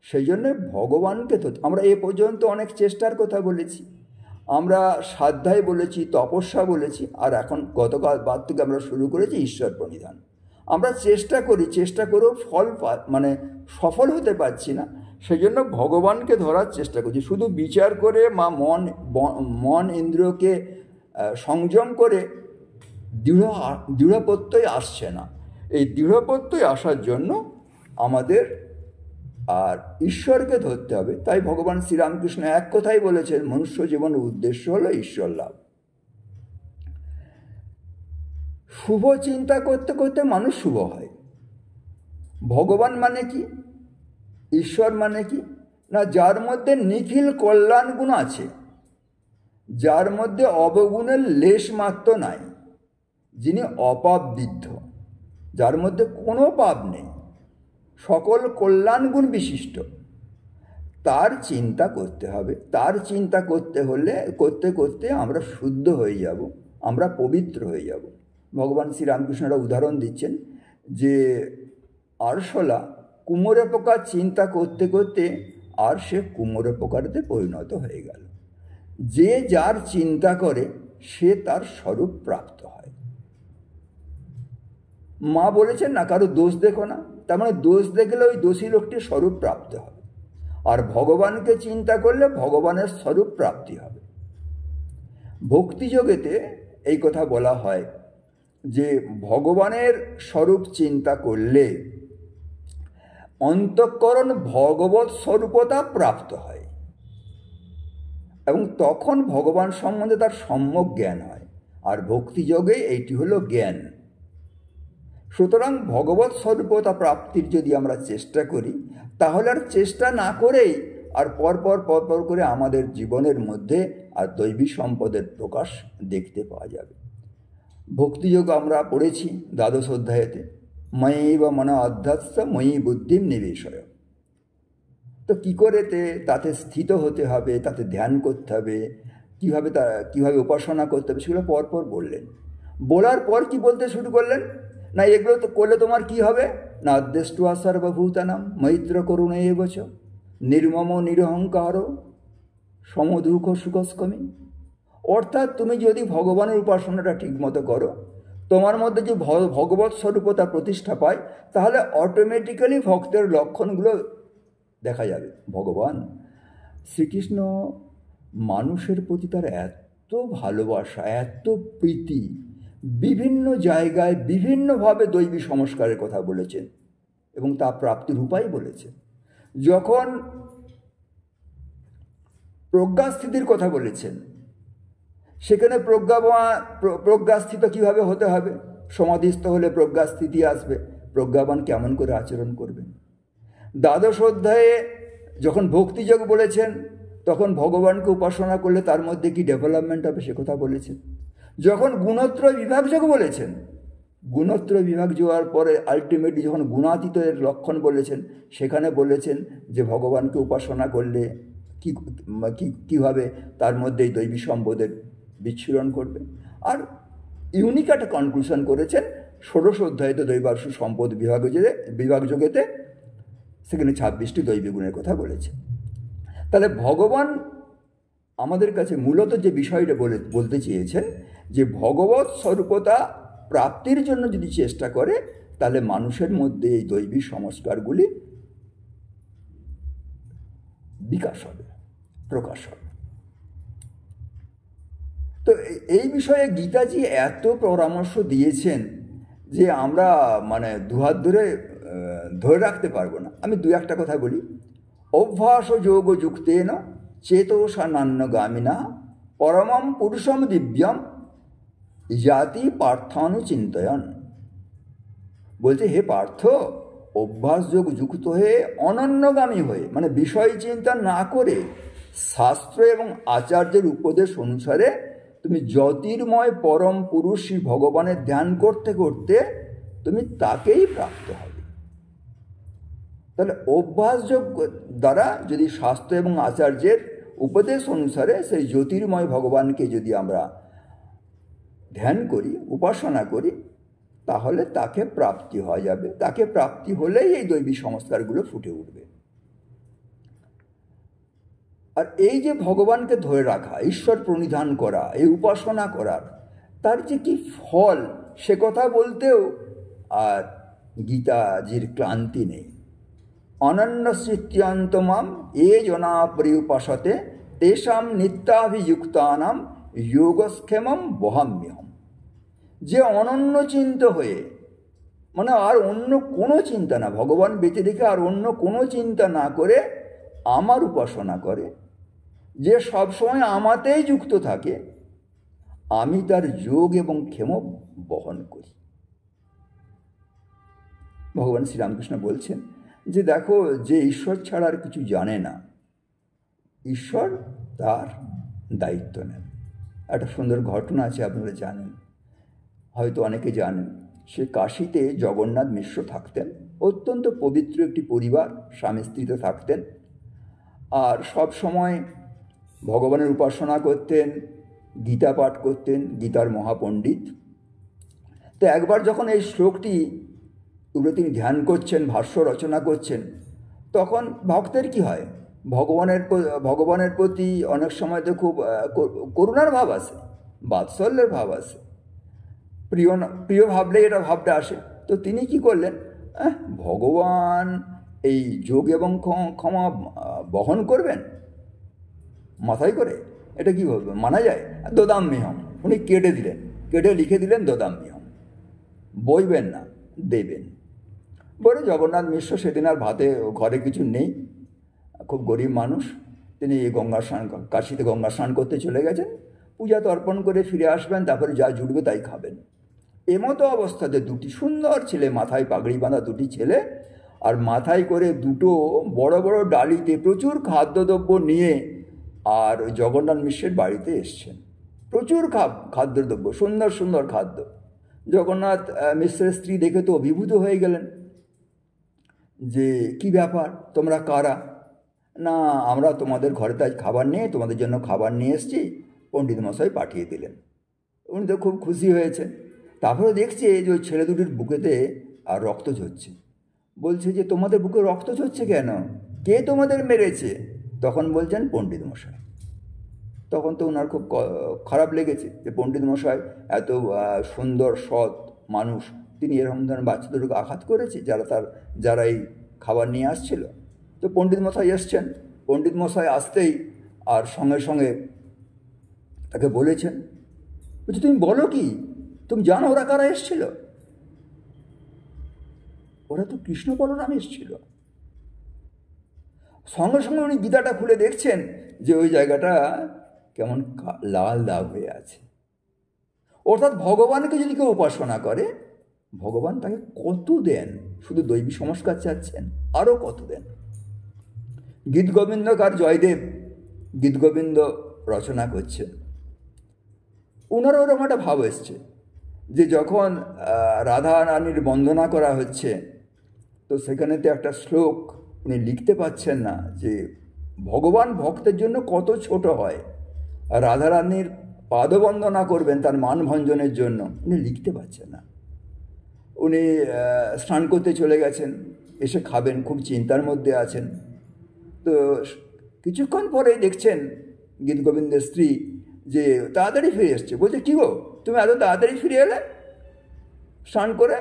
সেই জন্য ভগবানকে আমরা এ পর্যন্ত অনেক চেষ্টার কথা বলেছি, আমরা সাধ্যায় বলেছি, তপস্যা বলেছি, আর এখন গতকাল বাদ থেকে আমরা শুরু করেছি ঈশ্বর প্রণিধান। আমরা চেষ্টা করেও মানে সফল হতে পারছি না। সেই জন্য ভগবানকে ধরার চেষ্টা করছি। শুধু বিচার করে মন ইন্দ্রিয়কে সংযম করে দৃঢ় প্রত্যয় আসছে না। এই দৃঢ় প্রত্যয় আসার জন্য আমাদের আর ঈশ্বরকে ধরতে হবে। তাই ভগবান শ্রীরামকৃষ্ণ এক কথাই বলেছেন, মনুষ্য জীবনের উদ্দেশ্য হলো ঈশ্বর লাভ। শুভ চিন্তা করতে করতে মানুষ শুভ হয়। ভগবান মানে কি, ঈশ্বর মানে কি না, যার মধ্যে নিখিল কল্যাণ গুণ আছে, যার মধ্যে অবগুণের লেশ মাত্র নাই, যিনি অপাপবিদ্ধ, যার মধ্যে কোনো পাপ নেই, সকল কল্যাণ গুণ বিশিষ্ট, তার চিন্তা করতে হবে। তার চিন্তা করতে করতে আমরা শুদ্ধ হয়ে যাব, আমরা পবিত্র হয়ে যাব। ভগবান শ্রীরামকৃষ্ণরা উদাহরণ দিচ্ছেন যে আরশোলা কুমোরে পোকার চিন্তা করতে করতে আর সে কুমোরে পোকারতে পরিণত হয়ে গেল। যে যার চিন্তা করে সে তার স্বরূপ প্রাপ্ত হয়। মা বলেছেন না, কারো দোষ দেখো না, তার মানে দোষ দেখলে ওই দোষী লোকটির স্বরূপ প্রাপ্ত হবে। আর ভগবানকে চিন্তা করলে ভগবানের স্বরূপ প্রাপ্তি হবে। ভক্তিযোগেতে এই কথা বলা হয় যে ভগবানের স্বরূপ চিন্তা করলে অন্তঃকরণ ভগবৎ স্বরূপতা প্রাপ্ত হয় এবং তখন ভগবান সম্বন্ধে তার সম্যক জ্ঞান হয়। আর ভক্তিযোগে এইটি হলো জ্ঞান। সুতরাং ভগবৎ স্বরূপতা প্রাপ্তির যদি আমরা চেষ্টা করি, তাহলে আর চেষ্টা না করেই আর পরপর করে আমাদের জীবনের মধ্যে আর দৈবী সম্পদের প্রকাশ দেখতে পাওয়া যাবে। ভক্তিযোগ আমরা পড়েছি দ্বাদশ অধ্যায়েতে, ময়ৈব মন অধ্যাত্স ময়ি বুদ্ধিম নিবেশয়। তো কী করে তাতে স্থিত হতে হবে, তাতে ধ্যান করতে হবে, কীভাবে উপাসনা করতে হবে, সেগুলো পরপর বললেন। বলার পর কি বলতে শুরু করলেন না, এগুলো তো করলে তোমার কি হবে না, আদ্যষ্ট্বা সর্বভূতানাম মৈত্র করুণ এবচ নির্মম নিরহংকার সমদুঃখ সুখস্কমি। অর্থাৎ তুমি যদি ভগবানের উপাসনাটা ঠিকমতো করো, তোমার মধ্যে যে ভগবৎ স্বরূপতা প্রতিষ্ঠা পায়, তাহলে অটোমেটিক্যালি ভক্তের লক্ষণগুলো দেখা যাবে। ভগবান শ্রীকৃষ্ণ মানুষের প্রতি তার এত ভালোবাসা, এত প্রীতি, বিভিন্ন জায়গায় বিভিন্নভাবে দৈবী সংস্কারের কথা বলেছেন এবং তা প্রাপ্তির উপায় বলেছেন। যখন প্রজ্ঞাস্থিতির কথা বলেছেন, সেখানে প্রজ্ঞাস্থিত কীভাবে হতে হবে, সমাধিস্থ হলে প্রজ্ঞাস্থিতি আসবে, প্রজ্ঞাবান কেমন করে আচরণ করবেন। দ্বাদশ অধ্যায়ে যখন ভক্তিযোগ বলেছেন, তখন ভগবানকে উপাসনা করলে তার মধ্যে কি ডেভেলপমেন্ট হবে সে কথা বলেছেন। যখন গুণত্রয় বিভাগ যোগ বলেছেন, গুণত্রয় বিভাগ যাওয়ার পরে আলটিমেটলি যখন গুণাতীতের লক্ষণ বলেছেন, সেখানে বলেছেন যে ভগবানকে উপাসনা করলে কীভাবে তার মধ্যে এই দৈবী সম্পদের বিচ্ছুরণ করবে। আর ইউনিক একটা কনক্লুশন করেছেন ষোড়শ অধ্যায়তে দৈবাংশু সম্পদ বিভাগ যোগেতে, সেখানে 26টি দৈবী গুণের কথা বলেছে। তাহলে ভগবান আমাদের কাছে মূলত যে বিষয়টা বলতে চেয়েছেন যে ভগবৎ স্বরূপতা প্রাপ্তির জন্য যদি চেষ্টা করে, তাহলে মানুষের মধ্যে এই দৈবী সংস্কারগুলি বিকাশ হবে, প্রকাশ হবে। তো এই বিষয়ে গীতাজি এত পরামর্শ দিয়েছেন যে আমরা মানে দুহাত ধরে রাখতে পারবো না। আমি দু একটা কথা বলি। অভ্যাস যোগ যুক্তেন চেতসানান্যগামিনা পরমম পুরুষম দিব্যম জাতি পার্থানুচিন্তয়ন। বলছে, হে পার্থ, অভ্যাস যোগ যুক্ত হয়ে অনন্যগামী হয়ে, মানে বিষয় চিন্তা না করে শাস্ত্র এবং আচার্যের উপদেশ অনুসারে তুমি জ্যোতির্ময় পরম পুরুষ ভগবানের ধ্যান করতে করতে তুমি তাকেই প্রাপ্ত হবে। তাহলে অভ্যাসযোগ দ্বারা যদি শাস্ত্র এবং আচার্যের উপদেশ অনুসারে সেই জ্যোতির্ময় ভগবানকে যদি আমরা ধ্যান করি, উপাসনা করি, তাহলে তাকে প্রাপ্তি হয়ে যাবে। তাকে প্রাপ্তি হলেই এই দৈবী সংস্কারগুলো ফুটে উঠবে। আর এই যে ভগবানকে ধরে রাখা, ঈশ্বর প্রণিধান করা, এই উপাসনা করার তার যে কি ফল, সে কথা বলতেও আর গীতাজির ক্লান্তি নেই। অনন্য সৃত্যান্তমাম এ জনা পরিউপাসতে তেষাম নিত্যাভিযুক্তানাম যোগক্ষেমম বহাম্যহম। যে অনন্য চিন্ত হয়ে, মানে আর অন্য কোনো চিন্তা না, ভগবান বেঁচে রেখে আর অন্য কোনো চিন্তা না করে আমার উপাসনা করে, যে সবসময় আমাতেই যুক্ত থাকে, আমি তার যোগ এবং ক্ষেম বহন করি। ভগবান শ্রীরামকৃষ্ণ বলছেন যে দেখো, যে ঈশ্বর ছাড়া আর কিছু জানে না, ঈশ্বর তার দায়িত্ব নেন। একটা সুন্দর ঘটনা আছে, আপনারা জানেন, হয়তো অনেকে জানেন। সে কাশীতে জগন্নাথ মিশ্র থাকতেন। অত্যন্ত পবিত্র একটি পরিবার, স্বামী স্ত্রীতে থাকতেন, আর সব সময় ভগবানের উপাসনা করতেন, গীতা পাঠ করতেন, গীতার মহাপণ্ডিত। তো একবার যখন এই শ্লোকটি উপরে তিনি ধ্যান করছেন, ভাষ্য রচনা করছেন, তখন ভক্তের কি হয়, ভগবানের প্রতি অনেক সময় তো খুব করুণার ভাব আসে, বাৎসল্যের ভাব আসে, প্রিয় ভাবলে এটা ভাবটা আসে। তো তিনি কি করলেন, ভগবান এই যোগ এবং ক্ষমা বহন করবেন মাথায় করে, এটা কি বলবে, মানা যায়? দদাম্যহম, উনি কেটে লিখে দিলেন দদাম্যহম, বইবেন না, দেবেন। বলে জগন্নাথ মিশ্র সেদিন আর ভাতে ঘরে কিছু নেই, খুব গরিব মানুষ, তিনি কাশীতে গঙ্গা স্নান করতে চলে গেছেন, পূজা তর্পণ করে ফিরে আসবেন, তারপরে যা জুটবে তাই খাবেন। এমতো অবস্থাতে দুটি সুন্দর ছেলে, মাথায় পাগড়ি বাঁধা দুটি ছেলে, আর মাথায় করে দুটো বড় বড় ডালিতে প্রচুর খাদ্যদ্রব্য নিয়ে আর ওই জগন্নাথ মিশ্রের বাড়িতে এসছেন। প্রচুর খাদ্যদ্রব্য, সুন্দর সুন্দর খাদ্য। জগন্নাথ মিশ্রের স্ত্রী দেখে তো অভিভূত হয়ে গেলেন যে কি ব্যাপার, তোমরা কারা? না, আমরা তোমাদের ঘরে তাই খাবার নিয়ে তোমাদের জন্য খাবার নিয়ে এসেছি, পণ্ডিত মশাই পাঠিয়ে দিলেন। উনি তো খুব খুশি হয়েছেন। তারপরে দেখছে যে ওই ছেলে দুটির বুকেতে আর রক্ত ঝরছে। বলছে যে তোমাদের বুকে রক্ত ঝরছে কেন, কে তোমাদের মেরেছে? তখন বলছেন পণ্ডিত মশাই। তখন তো ওনার খুব খারাপ লেগেছে যে পণ্ডিত মশাই এত সুন্দর সৎ মানুষ, তিনি এরকম ধরনের বাচ্চাদেরকে আঘাত করেছে যারা এই খাবার নিয়ে আসছিল। তো পণ্ডিত মশাই এসছেন। পণ্ডিত মশাই আসতেই আর সঙ্গে সঙ্গে তাকে বলেছেন, বলছি তুমি বলো কি, তুমি জানো ওরা কারা এসছিল? ওরা তো কৃষ্ণ বলরাম এসছিল। সঙ্গে সঙ্গে উনি গীতাটা খুলে দেখছেন যে ওই জায়গাটা কেমন লাল দাগ হয়ে আছে। অর্থাৎ ভগবানকে যদি কেউ উপাসনা করে, ভগবান তাকে কত দেন, শুধু দৈবী সংস্কার চাচ্ছেন, আরও কত দেন। গীতগোবিন্দকার জয়দেব গীতগোবিন্দ রচনা করছেন, ওনারও ওরকম একটা ভাব এসছে যে যখন রাধা রানীর বন্দনা করা হচ্ছে, তো সেখানেতে একটা শ্লোক উনি লিখতে পাচ্ছেন না যে ভগবান ভক্তের জন্য কত ছোট হয়, আর রাধারানীর পাদবন্দনা করবেন তার মানভঞ্জনের জন্য, উনি লিখতে পাচ্ছেন না। উনি স্নান করতে চলে গেছেন, এসে খাবেন, খুব চিন্তার মধ্যে আছেন। তো কিছুক্ষণ পরেই দেখছেন গীতগোবিন্দের স্ত্রী যে তাড়াতাড়ি ফিরে এসছে। বলছে, কী গো, তুমি এত তাড়াতাড়ি ফিরে এলে স্নান করে?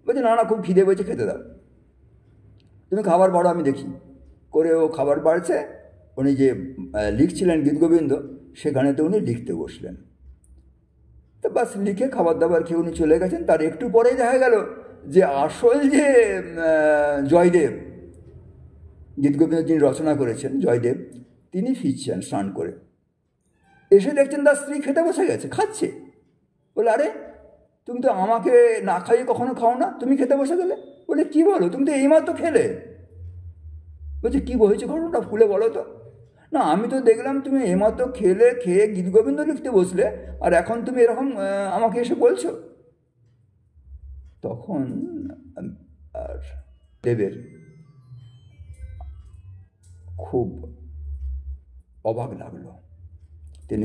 বলছে, না না, খুব খিদে পেয়েছে, খেতে দাও, তুমি খাবার বাড়ো, আমি দেখি। করে ও খাবার বাড়ছে। উনি যে লিখছিলেন গীতগোবিন্দ, সেখানে তো উনি লিখতে বসলেন। তো বাস লিখে খাবার দাবার খেয়ে উনি চলে গেছেন। তার একটু পরেই দেখা গেল যে আসল যে জয়দেব, গীতগোবিন্দ যিনি রচনা করেছেন, জয়দেব, তিনি ফিরছেন স্নান করে। এসে দেখছেন তার স্ত্রী খেতে বসে গেছে, খাচ্ছে। বলে, আরে তুমি তো আমাকে না খাইয়ে কখনো খাও না, তুমি খেতে বসে গেলে? বলে, কি বলো, তুমি তো এইমাত্র খেলে। বলছে, কী হয়েছে ঘটনাটা খুলে বলো তো। না, আমি তো দেখলাম তুমি এইমাত্র খেয়ে গীতগোবিন্দ লিখতে বসলে, আর এখন তুমি এরকম আমাকে এসে বলছো। তখন আর দেবের খুব অবাক লাগলো। তিনি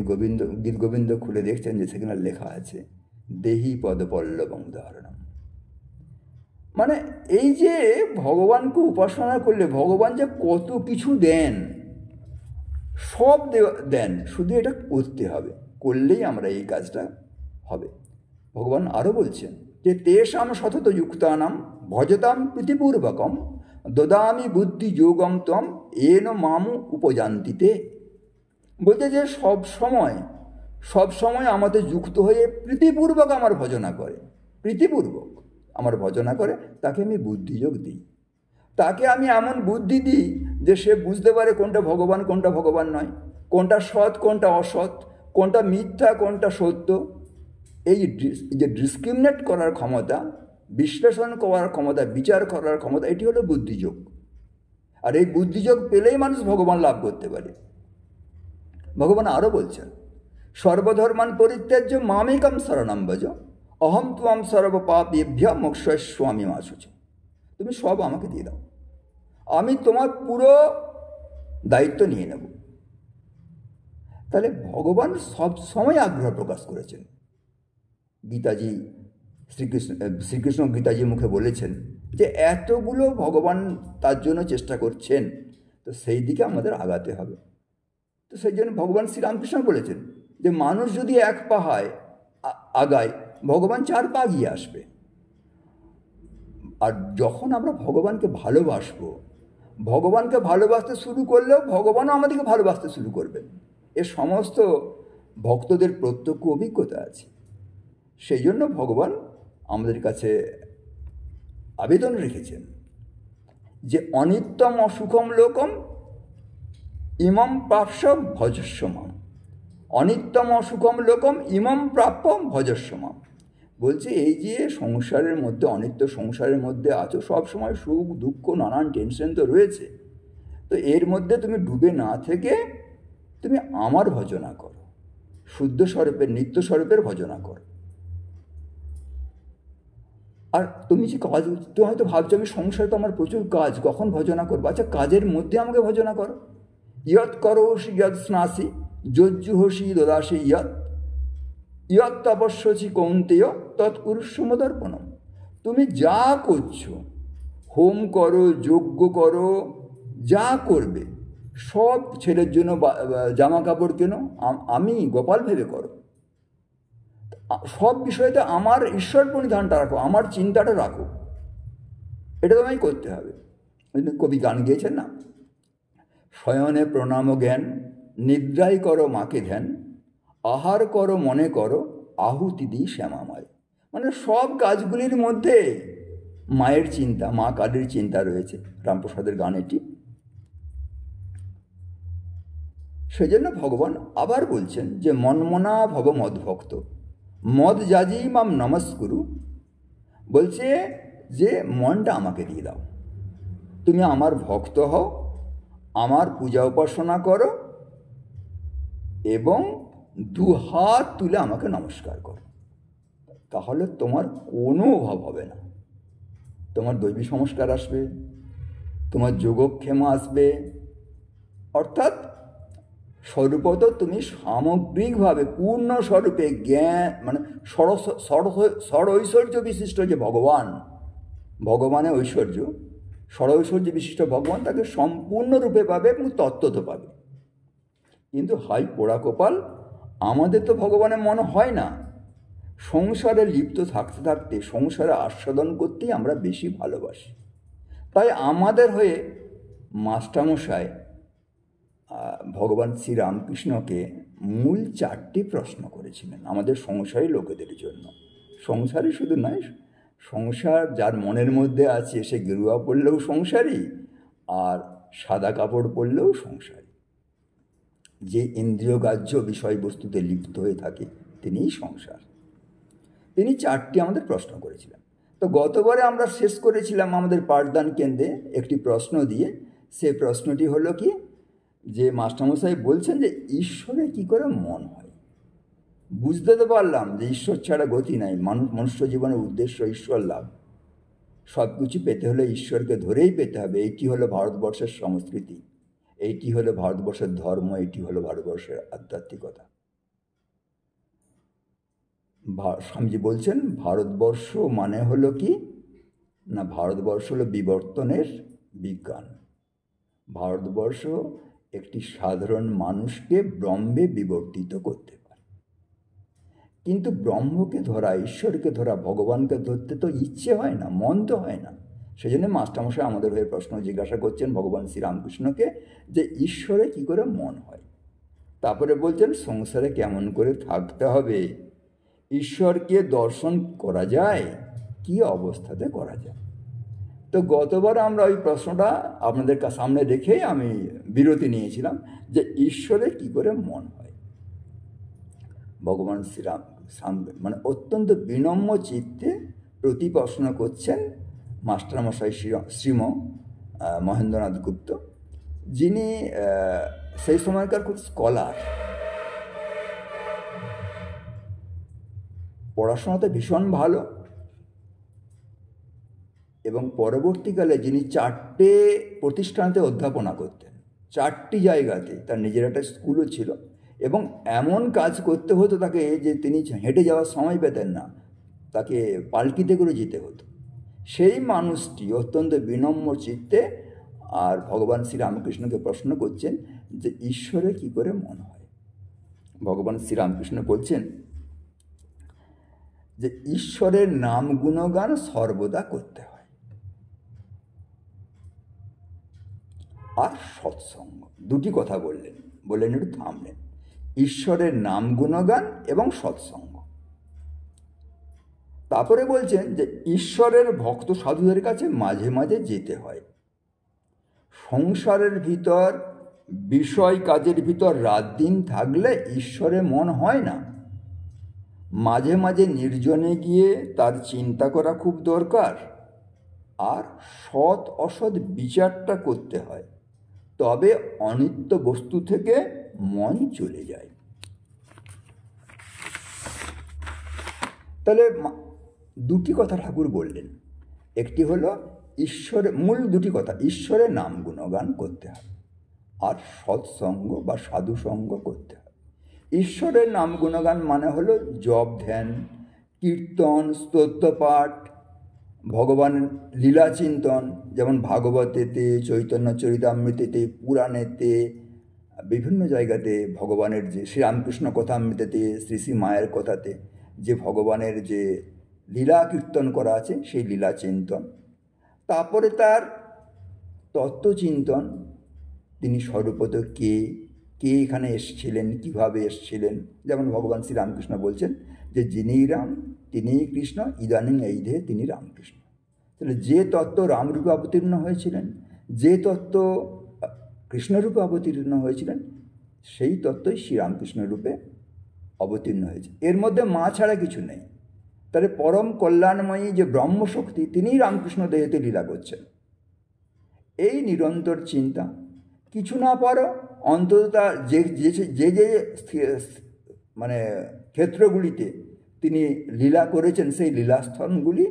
গীতগোবিন্দ খুলে দেখছেন যে সেখানে লেখা আছে দেহি পদপল্লবং ধারণম। মানে এই যে ভগবানকে উপাসনা করলে ভগবান যে কত কিছু দেন, সব দেন, শুধু এটা করতে হবে, করলেই আমরা এই কাজটা হবে। ভগবান আরও বলছেন যে তেষাম সতত যুক্তানাম ভজতাম প্রীতিপূর্বকম দদামি বুদ্ধি যোগম তম এন মামু উপজান্তিতে। বলছে যে সব সময় আমাদের যুক্ত হয়ে প্রীতিপূর্বক আমার ভজনা করে, প্রীতিপূর্বক আমার ভজনা করে, তাকে আমি বুদ্ধিযোগ দিই। তাকে আমি এমন বুদ্ধি দিই যে সে বুঝতে পারে কোনটা ভগবান নয়, কোনটা সৎ কোনটা অসৎ, কোনটা মিথ্যা কোনটা সত্য। এই যে ডিসক্রিমিনেট করার ক্ষমতা, বিশ্লেষণ করার ক্ষমতা, বিচার করার ক্ষমতা, এটি হলো বুদ্ধিযোগ। আর এই বুদ্ধিযোগ পেলেই মানুষ ভগবান লাভ করতে পারে। ভগবান আরও বলছেন সর্বধর্মান পরিত্যাজ্য মামেকম শরণম ভজ অহম ত্বম সর্বপাপেভ্যঃ মোক্ষয়িষ্যামি মা শুচি। তুমি সব আমাকে দিয়ে দাও, আমি তোমার পুরো দায়িত্ব নিয়ে নেব। তাহলে ভগবান সব সময় আগ্রহ প্রকাশ করেছেন। গীতাজি, শ্রীকৃষ্ণ গীতাজির মুখে বলেছেন যে এতগুলো ভগবান তার জন্য চেষ্টা করছেন, তো সেই দিকে আমাদের আগাতে হবে। তো সেই জন্য ভগবান শ্রীরামকৃষ্ণ বলেছেন যে মানুষ যদি এক পা আগায়, ভগবান 4 পা গিয়ে আসবে। আর যখন আমরা ভগবানকে ভালোবাসবো, ভগবানকে ভালোবাসতে শুরু করলেও ভগবানও আমাদেরকে ভালোবাসতে শুরু করবেন। এ সমস্ত ভক্তদের প্রত্যক্ষ অভিজ্ঞতা আছে। সেই জন্য ভগবান আমাদের কাছে আবেদন রেখেছেন যে অনিত্যম অসুখম লোকম ইমম প্রাপ্য ভজস্বমাম। অনিত্যম অসুখম লোকম ইমম প্রাপ্য ভজস্বমাম। বলছে এই যে সংসারের মধ্যে, অনিত্য সংসারের মধ্যে আছো, সবসময় সুখ দুঃখ নানান টেনশন তো রয়েছে, তো এর মধ্যে তুমি ডুবে না থেকে তুমি আমার ভজনা করো, শুদ্ধ স্বরূপের নিত্য স্বরূপের ভজনা করো। আর তুমি যে কাজ, তুমি হয়তো ভাবছো আমি সংসারে তো আমার প্রচুর কাজ, কখন ভজনা করবো। আচ্ছা, কাজের মধ্যে আমাকে ভজনা করো। ইয়ৎ করোষি ইয়ৎ স্নাসি যজ্জুহসি দদাসি ইয়ৎ তপস্যসি কৌন্তেয় তৎকুরুষ্য মদর্পণম। তুমি যা করছো, হোম করো, যজ্ঞ করো, যা করবে সব ছেলের জন্য জামা কাপড় কেনো, আমি গোপাল ভেবে করো। সব বিষয়তে আমার ঈশ্বর পরিধানটা রাখো, আমার চিন্তাটা রাখো, এটা তোমায় করতে হবে। কবি গান গেয়েছেন না, শয়নে প্রণাম জ্ঞান নিদ্রাই করো মাকে ধ্যান আহার করো মনে করো আহুতি দিই শ্যামাময়। মানে সব কাজগুলির মধ্যে মায়ের চিন্তা, মা কালীর চিন্তা রয়েছে। রামপ্রসাদের গান এটি। সেজন্য ভগবান আবার বলছেন যে মনমনা ভব মদভক্ত মদ যাজি মাম নমস্কুরু। বলছে যে মনটা আমাকে দিয়ে দাও, তুমি আমার ভক্ত হও, আমার পূজা উপাসনা করো এবং 2 হাত তুলে আমাকে নমস্কার করো। তাহলে তোমার কোনো অভাব হবে না। তোমার দৈবী সংস্কার আসবে, তোমার যোগক্ষেম আসবে, অর্থাৎ স্বরূপত তুমি সামগ্রিকভাবে পূর্ণ স্বরূপে জ্ঞান, মানে ষড়ৈশ্বর্য বিশিষ্ট যে ভগবানের ঐশ্বর্য, ষড়ৈশ্বর্য বিশিষ্ট ভগবান তাকে সম্পূর্ণরূপে পাবে এবং তত্ত্বত পাবে। কিন্তু হাই পোড়া কপাল, আমাদের তো ভগবানের মনে হয় না। সংসারে লিপ্ত থাকতে থাকতে সংসারে আস্বাদন করতেই আমরা বেশি ভালোবাসি। তাই আমাদের হয়ে মাস্টারমশাই ভগবান শ্রীরামকৃষ্ণকে মূল 4টি প্রশ্ন করেছিলেন আমাদের সংসারী লোকেদের জন্য। সংসারী শুধু নয়, সংসার যার মনের মধ্যে আছে সে গেরুয়া পরলেও সংসারী, আর সাদা কাপড় পরলেও সংসারী। যে ইন্দ্রিয়গ্রাহ্য বিষয়বস্তুতে লিপ্ত হয়ে থাকে তিনিই সংসার। তিনি 4টি আমাদের প্রশ্ন করেছিলেন। তো গতবারে আমরা শেষ করেছিলাম আমাদের পাঠদান কেন্দ্রে একটি প্রশ্ন দিয়ে। সেই প্রশ্নটি হলো কি, যে মাস্টারমশাই বলছেন যে ঈশ্বরে কি করে মন হয়। বুঝতে তো পারলাম যে ঈশ্বর ছাড়া গতি নাই, মনুষ্য জীবনের উদ্দেশ্য ঈশ্বর লাভ। সব কিছু পেতে হলে ঈশ্বরকে ধরেই পেতে হবে। এইটি হলো ভারতবর্ষের সংস্কৃতি, এইটি হলো ভারতবর্ষের ধর্ম, এটি হলো ভারতবর্ষের আধ্যাত্মিকতা। স্বামীজি বলছেন ভারতবর্ষ মানে হলো কি না, ভারতবর্ষ হলো বিবর্তনের বিজ্ঞান। ভারতবর্ষ একটি সাধারণ মানুষকে ব্রহ্মে বিবর্তিত করতে পারে। কিন্তু ব্রহ্মকে ধরা, ঈশ্বরকে ধরা, ভগবানকে ধরতে তো ইচ্ছে হয় না, মন তো হয় না। সেই জন্য মাস্টারমশাই আমাদের হয়ে প্রশ্ন জিজ্ঞাসা করছেন ভগবান শ্রীরামকৃষ্ণকে যে ঈশ্বরে কি করে মন হয়। তারপরে বলছেন সংসারে কেমন করে থাকতে হবে, ঈশ্বরকে দর্শন করা যায়, কি অবস্থাতে করা যায়। তো গতবার আমরা ওই প্রশ্নটা আপনাদের সামনে রেখেই আমি বিরতি নিয়েছিলাম যে ঈশ্বরে কি করে মন হয়। ভগবান শ্রীরাম মানে অত্যন্ত বিনম্র চিত্তে প্রতি প্রশ্ন করছেন মাস্টারমশাই শ্রীম মহেন্দ্রনাথ গুপ্ত, যিনি সেই সময়কার খুব স্কলার, পড়াশোনাতে ভীষণ ভালো, এবং পরবর্তীকালে যিনি 4টে প্রতিষ্ঠানতে অধ্যাপনা করতেন, 4টি জায়গাতে। তার নিজের একটা স্কুলও ছিল, এবং এমন কাজ করতে হতো তাকে যে তিনি হেঁটে যাওয়ার সময় পেতেন না, তাকে পালকিতে করে যেতে হতো। সেই মানুষটি অত্যন্ত বিনম্র চিত্তে আর ভগবান শ্রীরামকৃষ্ণকে প্রশ্ন করছেন যে ঈশ্বরে কি করে মন হয়। ভগবান শ্রীরামকৃষ্ণ বলছেন যে ঈশ্বরের নাম গুণগান সর্বদা করতে হয়, আর সৎসঙ্গ। 2টি কথা বললেন একটু থামলেন, ঈশ্বরের নাম গুণগান এবং সৎসঙ্গ। তারপরে বলছেন যে ঈশ্বরের ভক্ত সাধুদের কাছে মাঝে মাঝে যেতে হয়। সংসারের ভিতর, বিষয় কাজের ভিতর রাত দিন থাকলে ঈশ্বরে মন হয় না। মাঝে মাঝে নির্জনে গিয়ে তার চিন্তা করা খুব দরকার, আর সৎ অসৎ বিচারটা করতে হয়, তবে অনিত্য বস্তু থেকে মন চলে যায়। তাহলে 2টি কথা ঠাকুর বললেন। একটি হলো ঈশ্বরের মূল 2টি কথা, ঈশ্বরের নাম গুণগান করতে হবে আর সৎসঙ্গ বা সাধুসঙ্গ করতে হবে। ঈশ্বরের নাম গুণগান মানে হলো জপ ধ্যান, কীর্তন, স্তোত্রপাঠ, ভগবানের লীলা চিন্তন, যেমন ভাগবতেতে, চৈতন্য চরিতামৃতেতে, পুরাণেতে, বিভিন্ন জায়গাতে ভগবানের যে শ্রীরামকৃষ্ণ কথামৃতেতে, শ্রী শ্রী মায়ের কথাতে যে ভগবানের যে লীলা কীর্তন করা আছে সেই লীলা চিন্তন। তারপরে তার তত্ত্বচিন্তন, তিনি স্বরূপত কে এখানে এসেছিলেন, কিভাবে এসেছিলেন। যেমন ভগবান শ্রীরামকৃষ্ণ বলছেন যে যিনি রাম তিনিই কৃষ্ণ, ইদানিং এই দেহে তিনি রামকৃষ্ণ। তাহলে যে তত্ত্ব রামরূপে অবতীর্ণ হয়েছিলেন, যে তত্ত্ব কৃষ্ণরূপে অবতীর্ণ হয়েছিলেন, সেই তত্ত্বই শ্রীরামকৃষ্ণ রূপে অবতীর্ণ হয়েছে। এর মধ্যে মা ছাড়া কিছু নেই। তাহলে পরম কল্যাণময়ী যে ব্রহ্মশক্তি, তিনিই রামকৃষ্ণ দেহেতে লীলা করছেন। এই নিরন্তর চিন্তা, কিছু না পারো অন্তত তার যে যে যে মানে ক্ষেত্রগুলিতে তিনি লীলা করেছেন সেই লীলাস্থানগুলি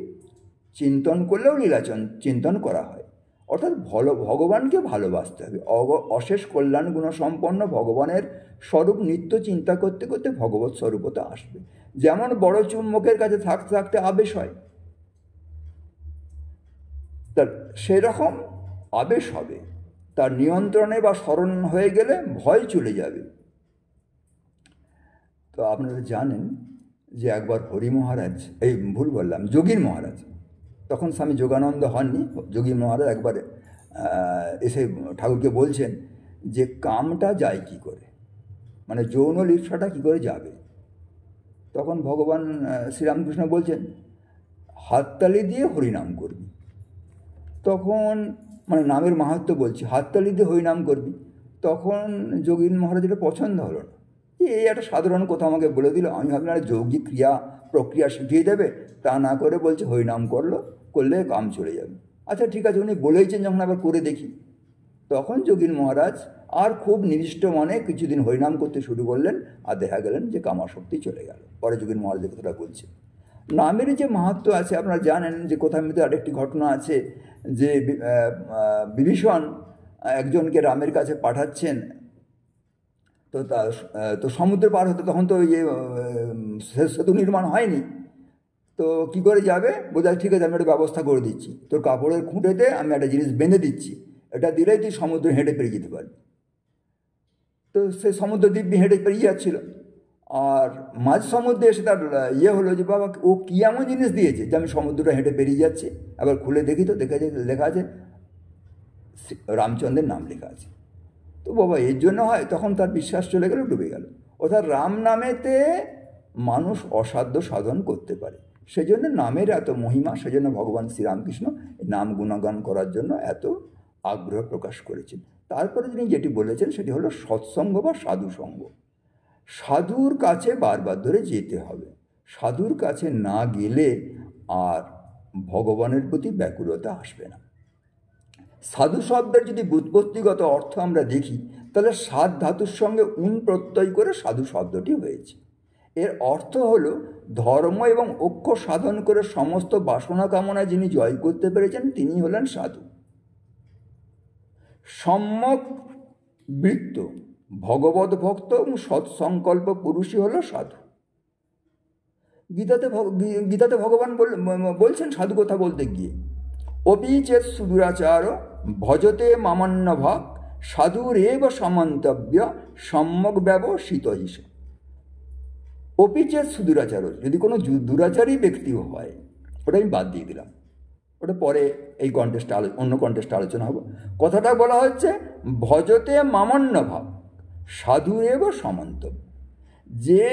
চিন্তন করলেও লীলা চিন্তন করা হয়। অর্থাৎ ভগবানকে ভালোবাসতে হবে। অশেষ কল্যাণ গুণসম্পন্ন ভগবানের স্বরূপ নিত্য চিন্তা করতে করতে ভগবৎ স্বরূপতা আসবে। যেমন বড় চুম্বকের কাছে থাকতে থাকতে আবেশ হয়, তার সেরকম আবেশ হবে, তার নিয়ন্ত্রণে বা স্মরণ হয়ে গেলে ভয় চলে যাবে। তো আপনারা জানেন যে একবার হরি মহারাজ, যোগীর মহারাজ, তখন স্বামী যোগানন্দ হননি, যোগী মহারাজ একবার এসে ঠাকুরকে বলছেন যে কামটা যায় কি করে। মানে যৌন লিপ্সাটা কী করে যাবে? তখন ভগবান শ্রীরামকৃষ্ণ বলছেন, হাততালি দিয়ে হরিনাম করবি। তখন মানে নামের মাহাত্ম্য বলছি, হাততালি দিয়ে হরিনাম করবি। তখন যোগীন মহারাজের পছন্দ হলো না, যে এই একটা সাধারণ কথা আমাকে বলে দিল, আমি ভাবলাম যৌগিক ক্রিয়া প্রক্রিয়া শিখিয়ে দেবে, তা না করে বলছে হরিনাম করলে কাম চলে যাবে। আচ্ছা ঠিক আছে, উনি বলেইছেন যখন আবার করে দেখি। তখন যোগীন মহারাজ আর খুব নিবিষ্ট মনে কিছুদিন হরিনাম করতে শুরু করলেন, আর দেখা গেলেন যে কামাসক্তি চলে গেল। পরে যোগীন মহারাজের কথাটা বলছে। নামের যে মাহাত্ম্য আছে আপনারা জানেন, যে কোথার মধ্যে আরেকটি ঘটনা আছে যে বিভীষণ একজনকে রামের কাছে পাঠাচ্ছেন, তো সমুদ্র পার হতে তখন তো সেতু নির্মাণ হয়নি, তো কি করে যাবে? বোঝায় ঠিক আছে আমি একটা ব্যবস্থা করে দিচ্ছি, তোর কাপড়ের খুঁটেতে আমি একটা জিনিস বেঁধে দিচ্ছি, এটা দিলেই তুই সমুদ্র হেঁটে পেরিয়ে যেতে পারবি। তো সে সমুদ্র দিব্যি হেঁটে পেরিয়ে যাচ্ছিল, আর মাঝ সমুদ্রে এসে তার হলো যে বাবা ও কী এমন জিনিস দিয়েছে যে আমি সমুদ্রটা হেঁটে পেরিয়ে যাচ্ছি। আবার খুলে দেখি তো লেখা আছে রামচন্দ্রের নাম লেখা আছে। তো বাবা এর জন্য হয়, তখন তার বিশ্বাস চলে গেল, ডুবে গেল। অর্থাৎ রাম নামেতে মানুষ অসাধ্য সাধন করতে পারে, সেজন্য নামের এত মহিমা। সেজন্য ভগবান শ্রীরামকৃষ্ণ নাম গুণগান করার জন্য এত আগ্রহ প্রকাশ করেছেন। তারপরে তিনি যেটি বলেছেন সেটি হলো সৎসঙ্গ বা সাধুসঙ্গ। সাধুর কাছে বারবার ধরে যেতে হবে, সাধুর কাছে না গেলে আর ভগবানের প্রতি ব্যাকুলতা আসবে না। সাধু শব্দের যদি ব্যুৎপত্তিগত অর্থ আমরা দেখি, তাহলে সাধ ধাতুর সঙ্গে উন প্রত্যয় করে সাধু শব্দটি হয়েছে। এর অর্থ হলো ধর্ম এবং ঐক্য সাধন করে সমস্ত বাসনা কামনা যিনি জয় করতে পেরেছেন তিনি হলেন সাধু। সম্যক বৃত্ত ভগবত ভক্ত এবং সৎসংকল্প পুরুষই হলো সাধু। গীতাতে ভগবান বলছেন সাধু কথা বলতে গিয়ে, অপি চেত সুদূরাচার ভজতে মামান্য ভাগ সাধুরেব সমন্তব্য সম্যক ব্যবসিত হিসেবে। অপি চেত সুদূরাচার, যদি কোনো দুরাচারী ব্যক্তিও হয়, ওটা আমি বাদ দিয়ে দিলাম, ওটা পরে এই কন্টেস্টে অন্য কন্টেস্টে আলোচনা হবে। কথাটা বলা হচ্ছে ভজতে মামান্য ভাব সাধুরেব সমন্তব্য। যে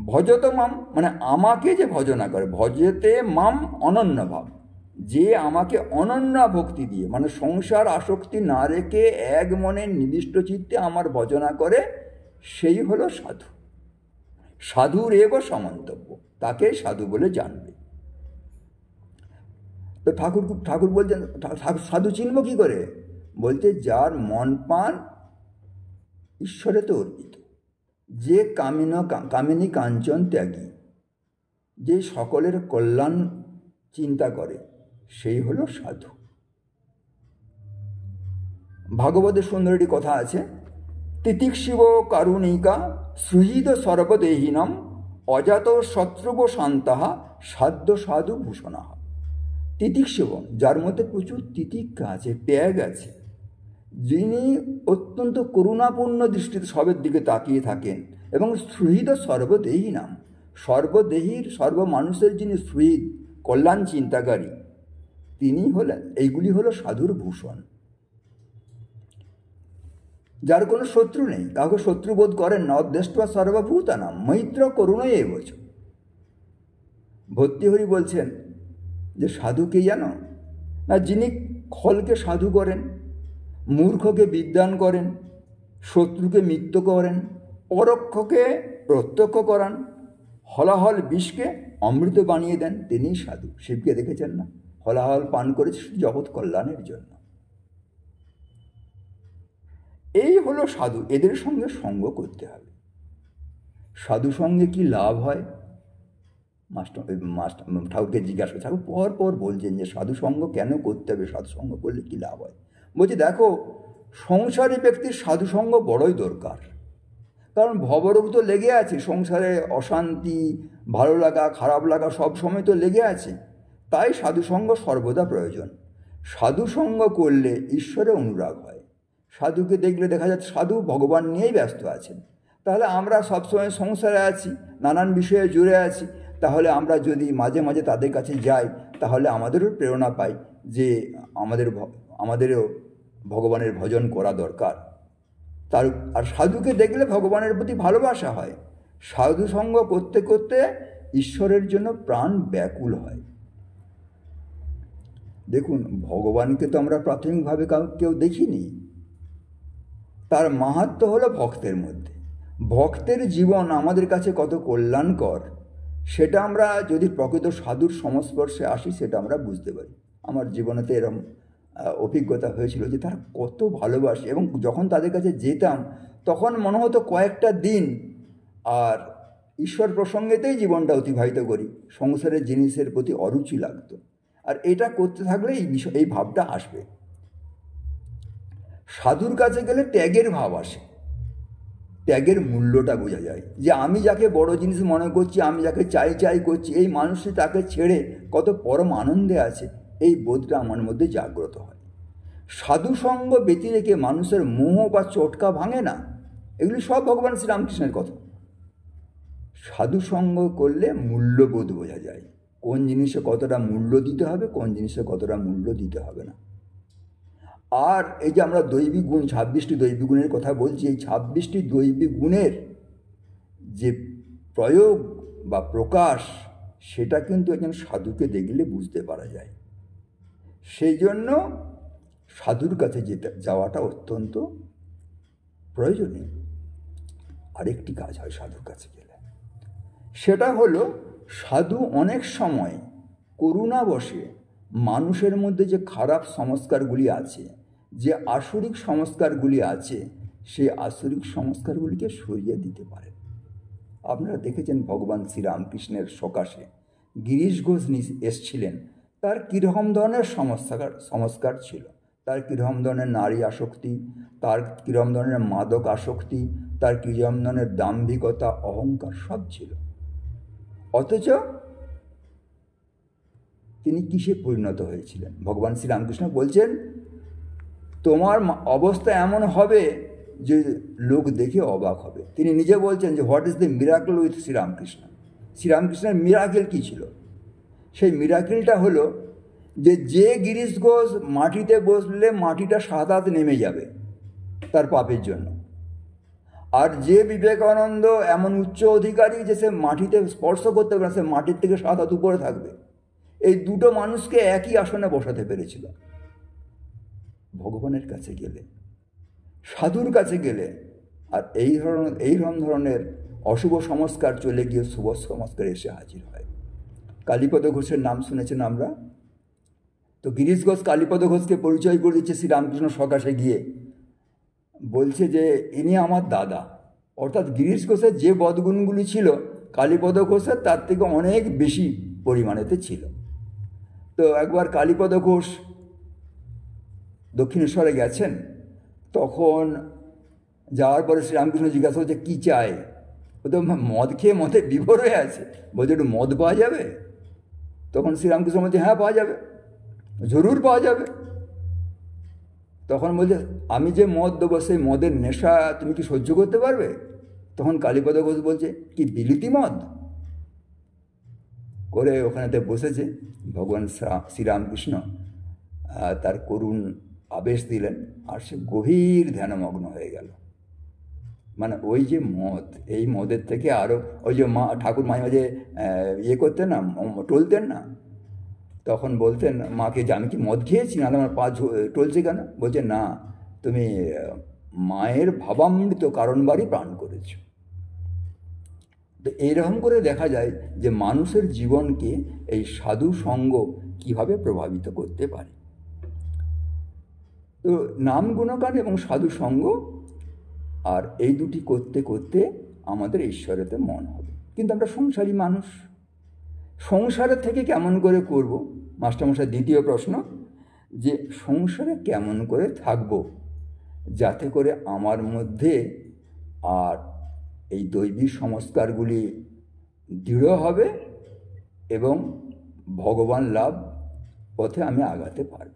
ভজত মাম মানে আমাকে যে ভজনা করে, ভজতে মাম অনন্য ভাব, যে আমাকে অনন্য ভক্তি দিয়ে মানে সংসার আসক্তি না রেখে এক মনে নিবিষ্ট চিত্তে আমার ভজনা করে, সেই হলো সাধু। সাধুরেব সমন্তব্য, তাকে সাধু বলে জানবে। তো ঠাকুর বলছেন সাধু চিনব কী করে? বলতে যার মন প্রাণ ঈশ্বরে তো অর্পিত, যে কামিনী কাঞ্চন ত্যাগী, যে সকলের কল্যাণ চিন্তা করে, সেই হলো সাধু। ভাগবতের সুন্দর একটি কথা আছে, তিতিক্ষিব কারুণিকা সুহৃদ সর্বদেহিনম অজাত শত্রুব শান্তাহা সাধ্য সাধু ভূষণাহ। তিতিক্ষিব, যার মধ্যে প্রচুর তিতিক্ষা আছে, ত্যাগ আছে, যিনি অত্যন্ত করুণাপূর্ণ দৃষ্টিতে সবের দিকে তাকিয়ে থাকেন, এবং সুহৃদ সর্বদেহিনাম, সর্বদেহীর সর্বমানুষের যিনি সুহৃদ কল্যাণ চিন্তাকারী, তিনি হলেন, এইগুলি হলো সাধুর ভূষণ। যার কোনো শত্রু নেই, কাউকে শত্রুবোধ করেন না, অদ্বেষ্ট্বা সর্বভূতানাম মৈত্র করুণায় এবচ। ভর্তৃহরি বলছেন যে সাধু কে জানো না? যিনি খলকে সাধু করেন, মূর্খকে বিদ্বান করেন, শত্রুকে মিত্র করেন, পরোক্ষকে প্রত্যক্ষ করান, হলাহল বিষকে অমৃত বানিয়ে দেন, তিনিই সাধু। শিবকে দেখেছেন না? হলাহল পান করেছে জগৎ কল্যাণের জন্য। এই হলো সাধু, এদের সঙ্গে সঙ্গ করতে হবে। সাধু সঙ্গে কি লাভ হয়? ঠাকুরকে জিজ্ঞাসা করছে, ঠাকুর পর বলছেন যে সাধু সঙ্গ কেন করতে হবে, সাধু সঙ্গ করলে কি লাভ হয়? বলছি দেখো, সংসারী ব্যক্তির সাধু সঙ্গ বড়ই দরকার, কারণ ভবরোগ তো লেগে আছে, সংসারে অশান্তি, ভালো লাগা খারাপ লাগা সব সময় তো লেগে আছে, তাই সাধুসঙ্গ সর্বদা প্রয়োজন। সাধুসঙ্গ করলে ঈশ্বরে অনুরাগ হয়। সাধুকে দেখলে দেখা যাচ্ছে সাধু ভগবান নিয়েই ব্যস্ত আছেন। তাহলে আমরা সবসময় সংসারে আছি, নানান বিষয়ে জুড়ে আছি, তাহলে আমরা যদি মাঝে মাঝে তাদের কাছে যাই, তাহলে আমাদেরও প্রেরণা পাই যে আমাদেরও ভগবানের ভজন করা দরকার। আর সাধুকে দেখলে ভগবানের প্রতি ভালোবাসা হয়। সাধু সঙ্গ করতে করতে ঈশ্বরের জন্য প্রাণ ব্যাকুল হয়। দেখুন, ভগবানকে তো আমরা প্রাথমিকভাবে কেউ দেখিনি। তার মাহাত্ম্য হলো ভক্তের মধ্যে। ভক্তের জীবন আমাদের কাছে কত কল্যাণকর সেটা আমরা যদি প্রকৃত সাধুর সংস্পর্শে আসি সেটা আমরা বুঝতে পারি। আমার জীবনেতে এরকম অভিজ্ঞতা হয়েছিল যে তারা কত ভালোবাসে, এবং যখন তাদের কাছে যেতাম তখন মনে হতো কয়েকটা দিন আর ঈশ্বর প্রসঙ্গেতেই জীবনটা অতিবাহিত করি, সংসারের জিনিসের প্রতি অরুচি লাগতো। আর এটা করতে থাকলে এই ভাবটা আসবে। সাধুর কাছে গেলে ত্যাগের ভাব আসে, ত্যাগের মূল্যটা বোঝা যায় যে আমি যাকে বড় জিনিস মনে করছি, আমি যাকে চাই করছি, এই মানুষটি তাকে ছেড়ে কত পরম আনন্দে আছে, এই বোধটা আমার মধ্যে জাগ্রত হয়। সাধু সঙ্গ ব্যতি রেখে মানুষের মোহ বা চটকা ভাঙে না। এগুলি সব ভগবান শ্রীরামকৃষ্ণের কথা। সাধু সঙ্গ করলে মূল্যবোধ বোঝা যায়, কোন জিনিসে কতটা মূল্য দিতে হবে, কোন জিনিসে কতটা মূল্য দিতে হবে না। আর এই যে আমরা দৈবিক গুণ, 26টি দৈবিক গুণের কথা বলছি, এই 26টি দৈবিক গুণের যে প্রয়োগ বা প্রকাশ সেটা কিন্তু একজন সাধুকে দেখলে বুঝতে পারা যায়। সেই জন্য সাধুর কাছে যাওয়াটা অত্যন্ত প্রয়োজনীয়। আরেকটি কাজ হয় সাধুর কাছে গেলে, সেটা হলো সাধু অনেক সময় করুণাবশে মানুষের মধ্যে যে খারাপ সংস্কারগুলি আছে, যে আসরিক সংস্কারগুলি আছে, সেই আসরিক সংস্কারগুলিকে সরিয়ে দিতে পারে। আপনারা দেখেছেন ভগবান শ্রীরামকৃষ্ণের সকাশে গিরিশ ঘোষ এসছিলেন, তার কীরকম ধরনের সংস্কার ছিল, তার কীরকম ধরনের নারী আসক্তি, তার কীরকম ধরনের মাদক আসক্তি, তার কীরকম ধরনের দাম্ভিকতা, অহংকার সব ছিল। অথচ তিনি কিসে পরিণত হয়েছিলেন? ভগবান শ্রীরামকৃষ্ণ বলছেন, তোমার অবস্থা এমন হবে যে লোক দেখে অবাক হবে। তিনি নিজে বলছেন যে what is the miracle with Sri Ramakrishna. শ্রীরামকৃষ্ণের মিরাকেল কী ছিল? সেই মিরাকেলটা হলো যে গিরিশ ঘোষ মাটিতে বসলে মাটিটা 7 হাত নেমে যাবে তার পাপের জন্য, আর যে বিবেকানন্দ এমন উচ্চ অধিকারী যে সে মাটিতে স্পর্শ করতে পারে, সে মাটির থেকে 7 হাত উপরে থাকবে। এই দুটো মানুষকে একই আসনে বসাতে পেরেছিল। ভগবানের কাছে গেলে, সাধুর কাছে গেলে, আর এইরকম ধরনের অশুভ সংস্কার চলে গিয়ে শুভ সংস্কার এসে হাজির হয়। কালীপদ ঘোষের নাম শুনেছেন আমরা তো। গিরিশ ঘোষ কালীপদ ঘোষকে পরিচয় করে দিচ্ছে শ্রীরামকৃষ্ণ সকাশে গিয়ে, বলছে যে ইনি আমার দাদা। অর্থাৎ গিরিশ ঘোষের যে বদগুণগুলি ছিল কালীপদ ঘোষের তার থেকে অনেক বেশি পরিমাণেতে ছিল। তো একবার কালীপদ ঘোষ দক্ষিণেশ্বরে গেছেন, তখন যাওয়ার পরে শ্রীরামকৃষ্ণ জিজ্ঞাসা করছে কী চায়? ও তো মদ খেয়ে মদে বিভোর হয়ে আছে, বলছে একটু মদ পাওয়া যাবে? তখন শ্রীরামকৃষ্ণ বলছে হ্যাঁ পাওয়া যাবে, জরুর পাওয়া যাবে। তখন বলছে আমি যে মদ দেবো সেই মদের নেশা তুমি কি সহ্য করতে পারবে? তখন কালীপদ ঘোষ বলছে কি বিলিতি মদ? করে ওখানেতে বসেছে। ভগবান শ্রীরামকৃষ্ণ তার করুণ আবেশ দিলেন, আর সে গভীর ধ্যানমগ্ন হয়ে গেল। মানে ওই যে মদ, এই মদের থেকে আরও ওই যে ঠাকুর মাঝে মাঝে করতেন না, টলতেন না, তখন বলতেন মাকে যে আমি কি মদ খেয়েছি, না আমার পা টলছে কেন? বলছে না, তুমি মায়ের ভাবামৃত কারণবারই প্রাণ করেছ। তো এইরকম করে দেখা যায় যে মানুষের জীবনকে এই সাধু সঙ্গ কীভাবে প্রভাবিত করতে পারে। তো নাম গুণগান এবং সাধু সঙ্গ, আর এই দুটি করতে করতে আমাদের ঈশ্বরেতে মন হবে। কিন্তু আমরা সংসারী মানুষ, সংসারের থেকে কেমন করে করব? মাস্টারমশাই দ্বিতীয় প্রশ্ন, যে সংসারে কেমন করে থাকব যাতে করে আমার মধ্যে আর এই দৈবিক সংস্কারগুলি দৃঢ় হবে এবং ভগবান লাভ পথে আমি আগাতে পারব।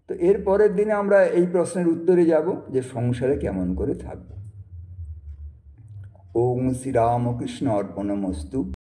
তো এর পরের দিনে আমরা এই প্রশ্নের উত্তরে যাব যে সংসারে কেমন করে থাকব। ওম শ্রীরামকৃষ্ণ অর্পণমস্তু।